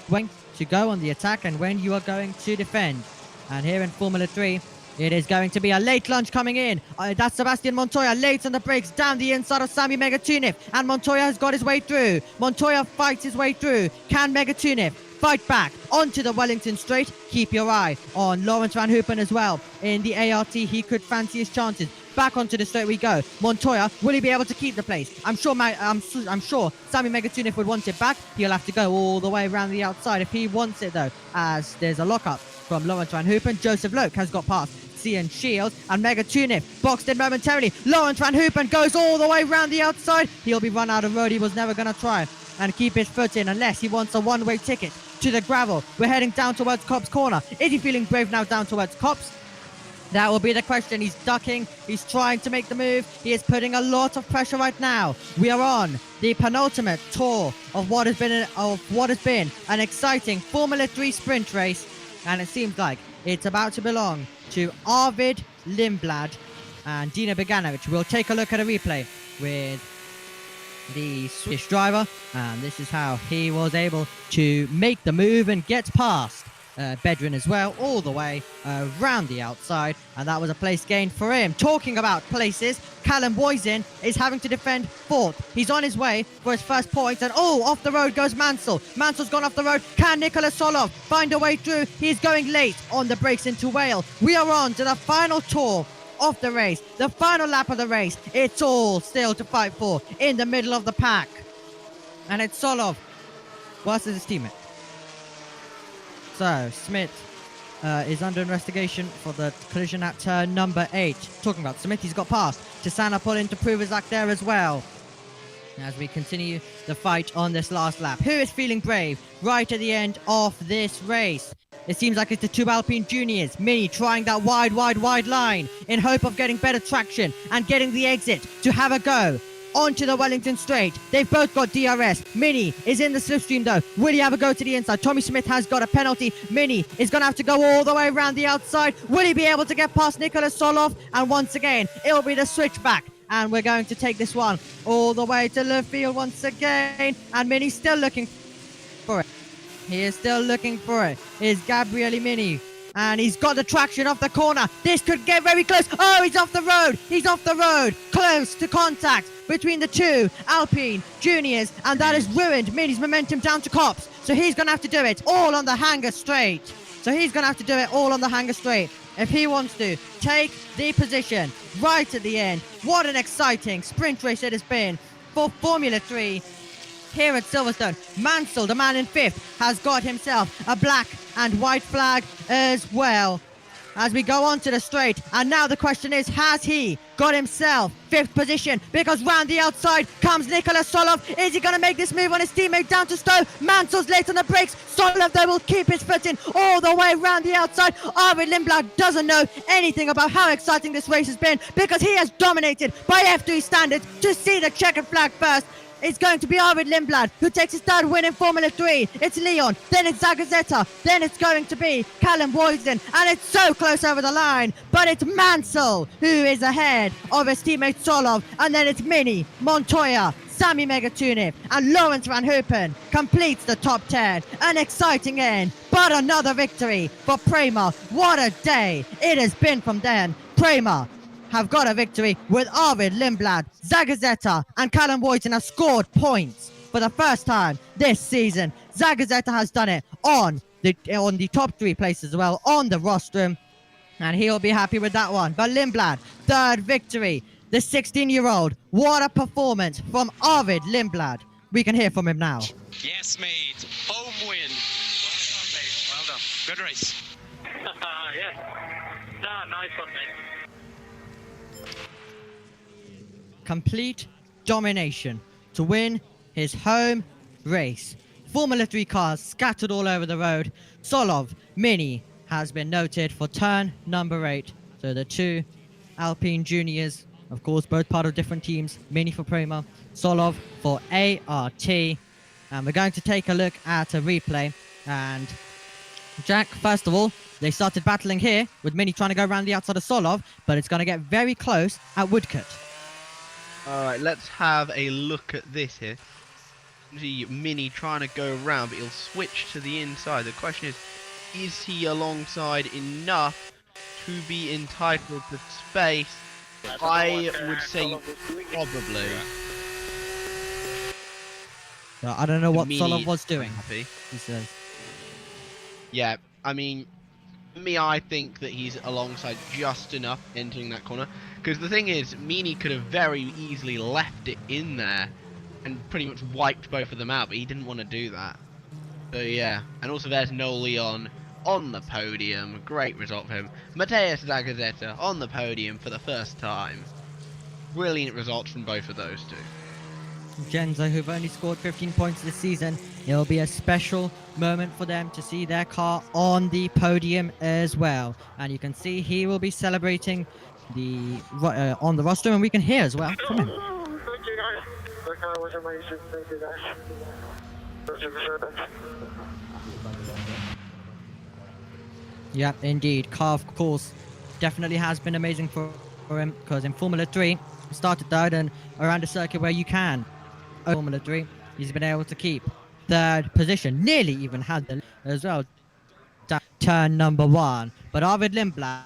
Speaker 1: when to go on the attack and when you are going to defend. And here in Formula 3, it is going to be a late lunge coming in. That's Sebastian Montoya late on the brakes down the inside of Sami Megatunif. And Montoya has got his way through. Montoya fights his way through. Can Megatunif fight back onto the Wellington Straight? Keep your eye on Lawrence Van Hoopen as well. In the ART, he could fancy his chances. Back onto the straight we go. Montoya, will he be able to keep the place? I'm sure Sami Megatunif would want it back. He'll have to go all the way around the outside if he wants it, though, as there's a lockup from Lawrence Van Hoopen. Joseph Loke has got past Cian Shields, and Megatunif boxed in momentarily. Lawrence Van Hoopen goes all the way around the outside. He'll be run out of road. He was never going to try and keep his foot in unless he wants a one-way ticket to the gravel. We're heading down towards Copse Corner. Is he feeling brave now down towards Copse? That will be the question. He's ducking. He's trying to make the move. He is putting a lot of pressure right now. We are on the penultimate tour of what has been an exciting Formula 3 sprint race, and it seems like it's about to belong to Arvid Lindblad and Dino Beganovic. We'll take a look at a replay with the Swiss driver, and this is how he was able to make the move and get past Bedouin as well, all the way around the outside, and that was a place gained for him. Talking about places, Callum Boyzin is having to defend 4th. He's on his way for his first points, and off the road goes Mansell. Mansell's gone off the road. Can Nicholas Solov find a way through? He's going late on the brakes into Wales. We are on to the final tour of the race, the final lap of the race. It's all still to fight for in the middle of the pack, and it's Solov versus his teammate. So, Smith is under investigation for the collision at turn number 8. Talking about Smith, he's got past Chisana Pullin to Pruvazak there as well. As we continue the fight on this last lap. Who is feeling brave right at the end of this race? It seems like it's the 2 Alpine Juniors. Mini trying that wide line in hope of getting better traction and getting the exit to have a go onto the Wellington Straight. They've both got DRS. Mini is in the slipstream though. Will he have a go to the inside? Tommy Smith has got a penalty. Mini is going to have to go all the way around the outside. Will he be able to get past Nicholas Solov? And once again, it'll be the switchback. And we're going to take this one all the way to left field once again. And Mini's still looking for it. He is still looking for it. Is Gabriele Mini. And he's got the traction off the corner. This could get very close. Oh, he's off the road. He's off the road. Close to contact between the two Alpine juniors. And that has ruined Mini's momentum down to Cops. So he's going to have to do it all on the hanger straight. If he wants to take the position right at the end. What an exciting sprint race it has been for Formula 3 here at Silverstone. Mansell, the man in 5th, has got himself a black and white flag as well as we go on to the straight. And now the question is, has he got himself 5th position? Because round the outside comes Nicholas Solov. Is he going to make this move on his teammate down to Stowe? Mansell's late on the brakes. Solov, though, will keep his foot in all the way round the outside. Arvid Lindblad doesn't know anything about how exciting this race has been because he has dominated by F3 standards. To see the checkered flag first, it's going to be Arvid Lindblad who takes his 3rd win in Formula 3. It's Leon, then it's Zagazeta, then it's going to be Callum Boyden, and it's so close over the line. But it's Mansell who is ahead of his teammate Solov, and then it's Mini, Montoya, Sami Megatuniv, and Lawrence Van Hoopen completes the top 10. An exciting end, but another victory for Prema. What a day it has been from then. Prema have got a victory with Arvid Lindblad, Zagazeta and Callum Boyden have scored points for the first time this season. Zagazeta has done it on the top 3 places as well on the rostrum, and he'll be happy with that one. But Lindblad, 3rd victory, the 16-year-old. What a performance from Arvid Lindblad. We can hear from him now.
Speaker 9: Yes, mate. Home win. Well done, mate. Well done. Good race. Yes. Nice one, mate.
Speaker 1: Complete domination to win his home race. Formula 3 cars scattered all over the road. Solov, Mini has been noted for turn number 8. So the 2 Alpine juniors, of course, both part of different teams. Mini for Prema, Solov for ART. And we're going to take a look at a replay. And Jack, first of all, they started battling here with Mini trying to go around the outside of Solov, but it's going to get very close at Woodcote.
Speaker 3: Alright, let's have a look at this here. See Mini trying to go around, but he'll switch to the inside. The question is he alongside enough to be entitled to space? I would say probably.
Speaker 1: So I don't know what
Speaker 3: Mini
Speaker 1: Solov was doing,
Speaker 3: happy.
Speaker 1: he says.
Speaker 3: Yeah, I mean, me, I think that he's alongside just enough entering that corner. Because the thing is, Mini could have very easily left it in there and pretty much wiped both of them out, but he didn't want to do that. So yeah, and also there's Noel Leon on the podium. Great result for him. Mateusz Zagazeta on the podium for the first time. Brilliant results from both of those two.
Speaker 1: Genzo, who've only scored 15 points this season, it'll be a special moment for them to see their car on the podium as well. And you can see he will be celebrating on the roster, and we can hear as well from him.
Speaker 9: Thank you, guys. The car was amazing. Thank you, guys.
Speaker 1: Yeah, indeed. Car, of course, definitely has been amazing for him, because in Formula 3, he started 3rd, and around a circuit where you can Formula 3, he's been able to keep 3rd position, nearly even had the as well. Turn number 1, but Arvid Lindblad,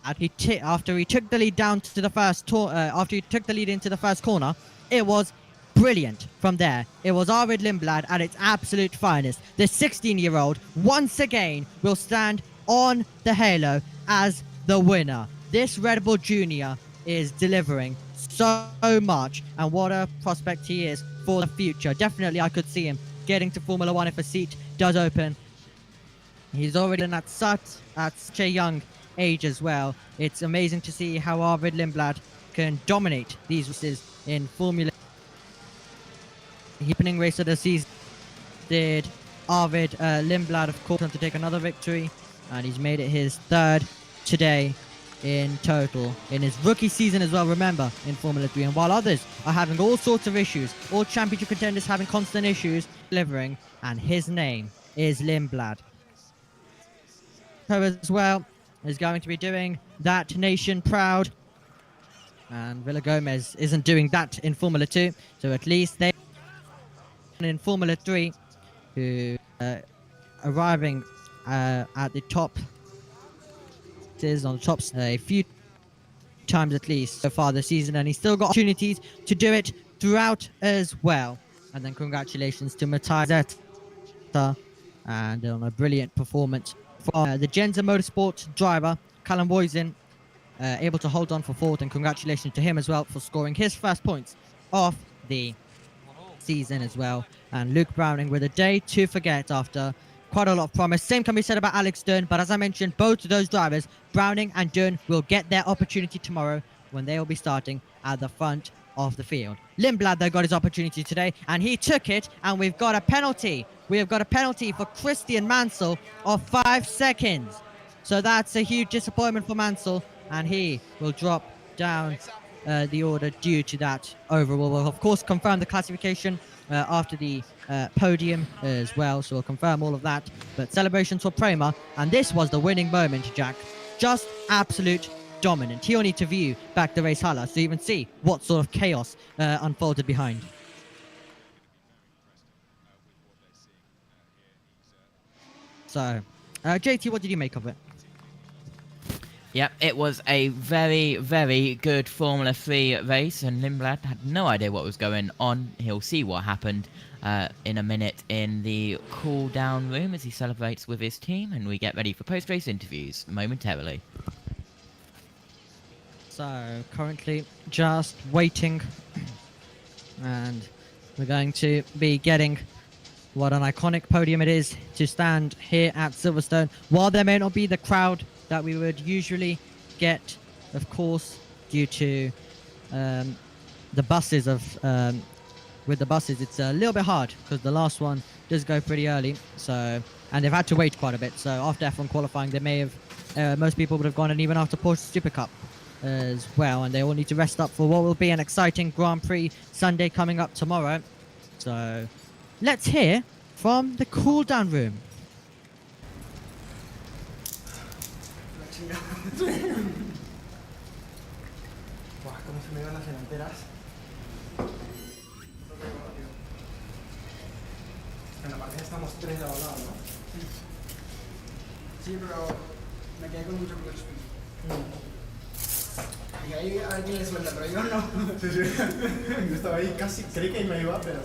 Speaker 1: after he took the lead down to the first after he took the lead into the first corner, it was brilliant from there. It was Arvid Lindblad at its absolute finest. The 16-year-old once again will stand on the halo as the winner. This Red Bull Junior is delivering so much, and what a prospect he is for the future. Definitely I could see him getting to Formula 1 if a seat does open. He's already at such a young age as well. It's amazing to see how Arvid Lindblad can dominate these races in Formula. The opening race of the season did Arvid Lindblad, of course, want to take another victory, and he's made it his 3rd today in total in his rookie season as well, remember, in Formula 3. And while others are having all sorts of issues, all championship contenders having constant issues, delivering, and his name is Lindblad. So as well is going to be doing that nation proud, and Villa Gomez isn't doing that in Formula 2, so at least they in Formula 3 who arriving at the top races on the tops a few times at least so far this season, and he's still got opportunities to do it throughout as well. And then congratulations to Matthias Zeta, and on a brilliant performance from the Genza Motorsport driver Callum Woisen, able to hold on for fourth, and congratulations to him as well for scoring his first points of the season as well. And Luke Browning with a day to forget after quite a lot of promise. Same can be said about Alex Dunn, but as I mentioned, both of those drivers, Browning and Dunn, will get their opportunity tomorrow when they will be starting at the front of the field. Lindblad, though, got his opportunity today, and he took it, and we've got a penalty. We have got a penalty for Christian Mansell of 5 seconds. So that's a huge disappointment for Mansell, and he will drop down the order due to that overall. We'll, of course, confirm the classification after the podium as well, so we'll confirm all of that. But celebrations for Prema, and this was the winning moment, Jack. Just absolute dominant. He'll need to view back the race highlights to even see what sort of chaos unfolded behind. So, JT, what did you make of it?
Speaker 8: Yep, it was a very, very good Formula 3 race, and Lindblad had no idea what was going on. He'll see what happened in a minute in the cool-down room as he celebrates with his team, and we get ready for post-race interviews momentarily.
Speaker 1: So, currently just waiting, and we're going to be getting what an iconic podium it is to stand here at Silverstone. While there may not be the crowd that we would usually get, of course, due to the buses with the buses, it's a little bit hard because the last one does go pretty early. So, and they've had to wait quite a bit. So after F1 qualifying, they may have, most people would have gone, and even after Porsche Super Cup as well, and they all need to rest up for what will be an exciting Grand Prix Sunday coming up tomorrow. So let's hear from the cool down room.
Speaker 5: Buah, cómo se me van las delanteras. En la partida estamos 3 de lado, ¿no? Sí, pero me quedé con mucho clutch speed. Y ahí a ver quién le suelta, pero yo no. Sí, sí. Yo estaba ahí casi, creí que me iba, pero...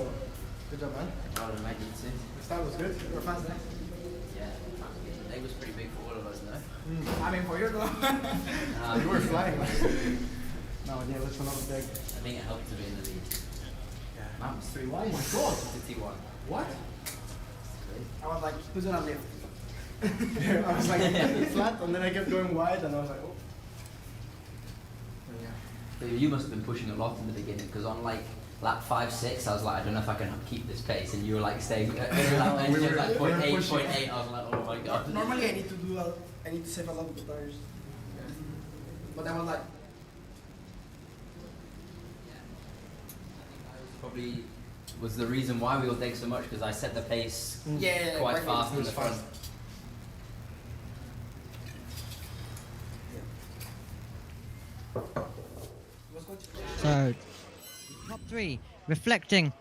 Speaker 5: Good job, man.
Speaker 6: I would imagine so.
Speaker 5: The start was good. You were fast, eh?
Speaker 6: Yeah, the leg was pretty big for all of us, no?
Speaker 5: I mean, for you, no. You were flying. No, yeah, that's another big.
Speaker 6: I think it helped to be in the lead.
Speaker 5: Yeah.
Speaker 6: Man was 3
Speaker 5: Oh
Speaker 6: wide.
Speaker 5: my god!
Speaker 6: To T1.
Speaker 5: What? I was like, who's gonna lift? I was like flat, and then I kept going wide, and I was like, oh. Yeah.
Speaker 6: You must have been pushing a lot in the beginning, because on like lap 5, 6, I was like, I don't know if I can keep this pace, and you were like staying at lap
Speaker 5: we were
Speaker 6: like 0.8,
Speaker 5: pushing.
Speaker 6: 0.8. I was like, oh my god.
Speaker 5: Normally, I need to save a lot of the tires. But I was like,
Speaker 6: Probably was the reason why we all take so much, because I set the pace
Speaker 5: yeah,
Speaker 6: quite fast in the front.
Speaker 1: So, top 3 reflecting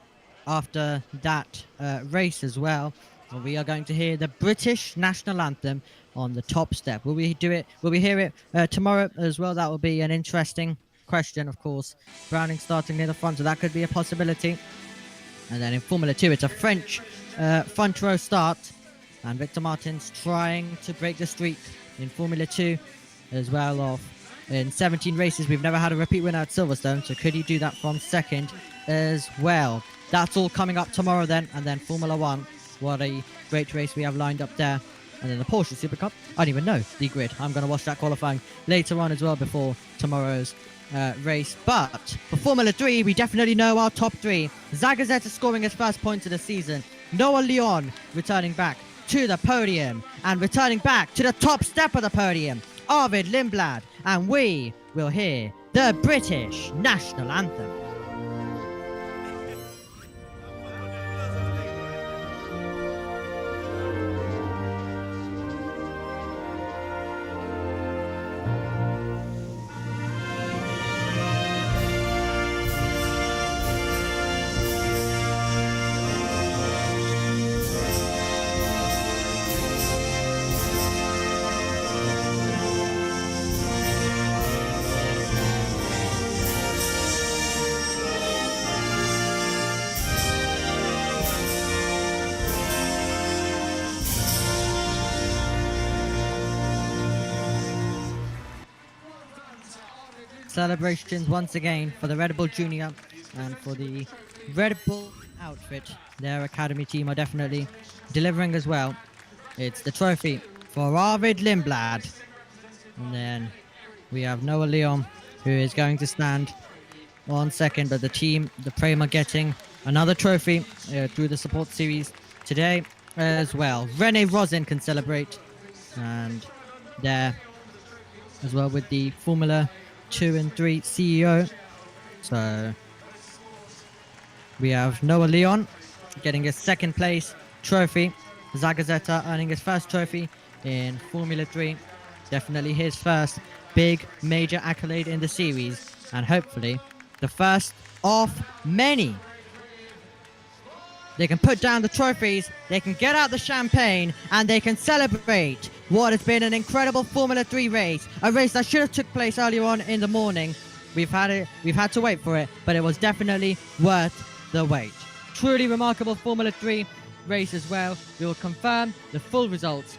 Speaker 1: after that race as well. So we are going to hear the British national anthem on the top step. Will we do it? Will we hear it tomorrow as well? That will be an interesting question, of course. Browning starting near the front, so that could be a possibility. And then in Formula 2, it's a French front row start, and Victor Martins trying to break the streak in Formula 2 as well. Of in 17 races, we've never had a repeat winner at Silverstone, so could he do that from second as well? That's all coming up tomorrow then, and then Formula 1. What a great race we have lined up there. And then the Porsche Super Cup. I don't even know the grid. I'm going to watch that qualifying later on as well before tomorrow's race. But for Formula 3, we definitely know our top 3. Zagazeta scoring his first points of the season. Noah Leon returning back to the podium. And returning back to the top step of the podium, Arvid Lindblad. And we will hear the British national anthem. celebrations once again for the Red Bull Junior and for the Red Bull outfit. Their academy team are definitely delivering as well. It's the trophy for Arvid Lindblad. And then we have Noah Leon, who is going to stand on second, but the team, the Prema, getting another trophy through the support series today as well. Rene Rosin can celebrate, and there as well with the Formula 2 and 3 CEO. So we have Noah Leon getting his second place trophy. Zagazeta earning his first trophy in Formula 3. Definitely his first big major accolade in the series, and hopefully the first of many. They can put down the trophies, they can get out the champagne, and they can celebrate what has been an incredible Formula 3 race. A race that should have took place earlier on in the morning. We've had to wait for it, but it was definitely worth the wait. Truly remarkable Formula 3 race as well. We will confirm the full results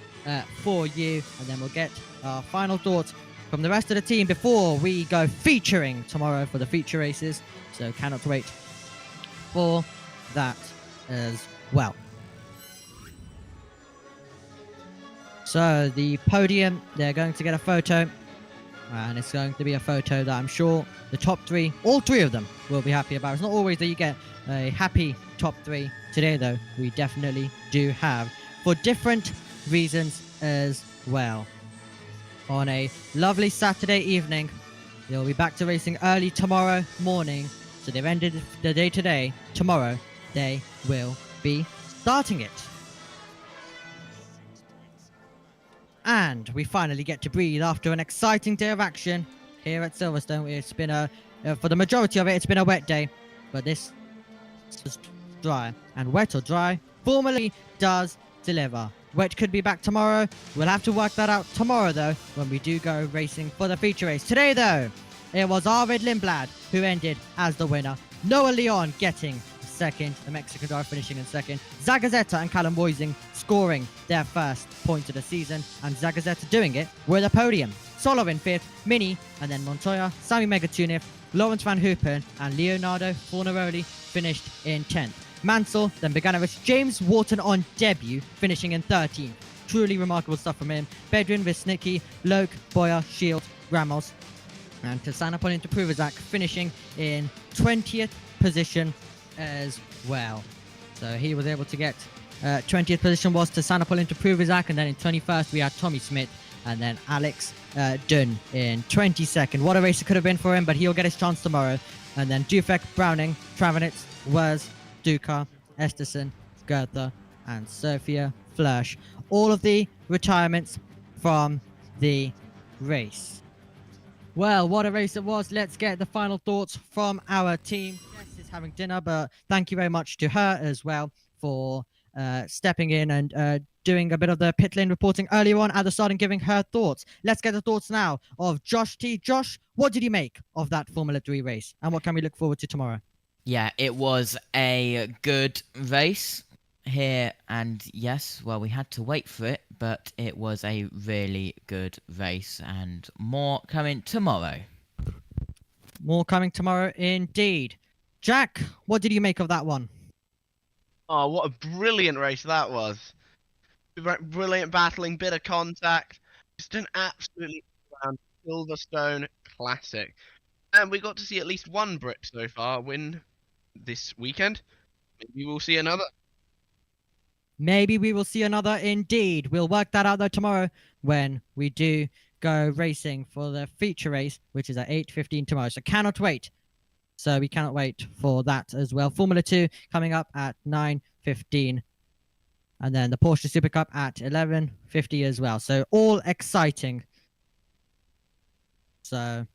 Speaker 1: for you, and then we'll get our final thoughts from the rest of the team before we go featuring tomorrow for the feature races. So cannot wait for that as well. So the podium, they're going to get a photo, and it's going to be a photo that I'm sure the top three, all three of them, will be happy about. It's not always that you get a happy top three. Today though, we definitely do have, for different reasons as well. On a lovely Saturday evening, they'll be back to racing early tomorrow morning. So they've ended the day today. Tomorrow, they will be starting it. And we finally get to breathe after an exciting day of action here at Silverstone. It's been for the majority of it, it's been a wet day, but this is dry. And wet or dry, formally does deliver. Wet could be back tomorrow. We'll have to work that out tomorrow, though, when we do go racing for the feature race. Today, though, it was Arvid Lindblad who ended as the winner. Noah Leon getting second, the Mexican driver finishing in second. Zagazeta and Callum Woising scoring their first point of the season, and Zagazeta doing it with a podium. Solo in fifth, Mini, and then Montoya, Sami Megatunif, Lawrence Van Hoopen, and Leonardo Fornaroli finished in 10th. Mansell, then Beganovic, James Wharton on debut, finishing in 13th. Truly remarkable stuff from him. Bedrin, Visnicki, Loke, Boyer, Shield, Ramos, and Tasana Polinta Pruvazak finishing in 20th position as well. So he was able to get 20th position was Tasana Polinta Pruvazak, and then in 21st we had Tommy Smith, and then Alex Dunn in 22nd. What a race it could have been for him, but he'll get his chance tomorrow. And then Dufek, Browning, Travanitz, Wers, Duca, Esterson, Goethe, and Sophia Flörsch. All of the retirements from the race. Well, what a race it was. Let's get the final thoughts from our team. Jess is having dinner, but thank you very much to her as well for stepping in and doing a bit of the pit lane reporting earlier on at the start and giving her thoughts. Let's get the thoughts now of Josh T. Josh, what did you make of that Formula 3 race, and what can we look forward to tomorrow?
Speaker 8: Yeah, it was a good race here, and yes, well, we had to wait for it, but it was a really good race, and more coming tomorrow.
Speaker 1: More coming tomorrow indeed. Jack, what did you make of that one?
Speaker 3: Oh, what a brilliant race that was. Brilliant battling, bit of contact. Just an absolutely round Silverstone classic. And we got to see at least one Brit so far win this weekend. Maybe we'll see another.
Speaker 1: Maybe we will see another indeed. We'll work that out though tomorrow when we do go racing for the feature race, which is at 8:15 tomorrow. So cannot wait. So we cannot wait for that as well. Formula 2 coming up at 9:15. And then the Porsche Super Cup at 11:50 as well. So all exciting. So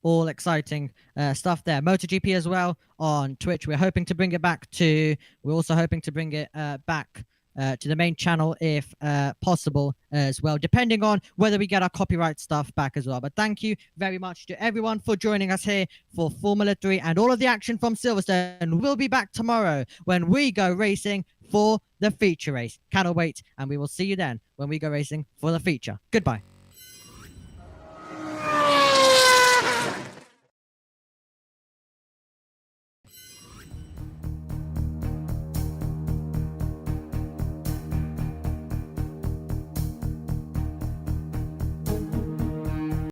Speaker 1: all exciting stuff there. MotoGP as well on Twitch. We're hoping to bring it back to... We're also hoping to bring it back to the main channel if possible as well, depending on whether we get our copyright stuff back as well. But thank you very much to everyone for joining us here for Formula 3 and all of the action from Silverstone. We'll be back tomorrow when we go racing for the feature race. Cannot wait, and we will see you then when we go racing for the feature. Goodbye.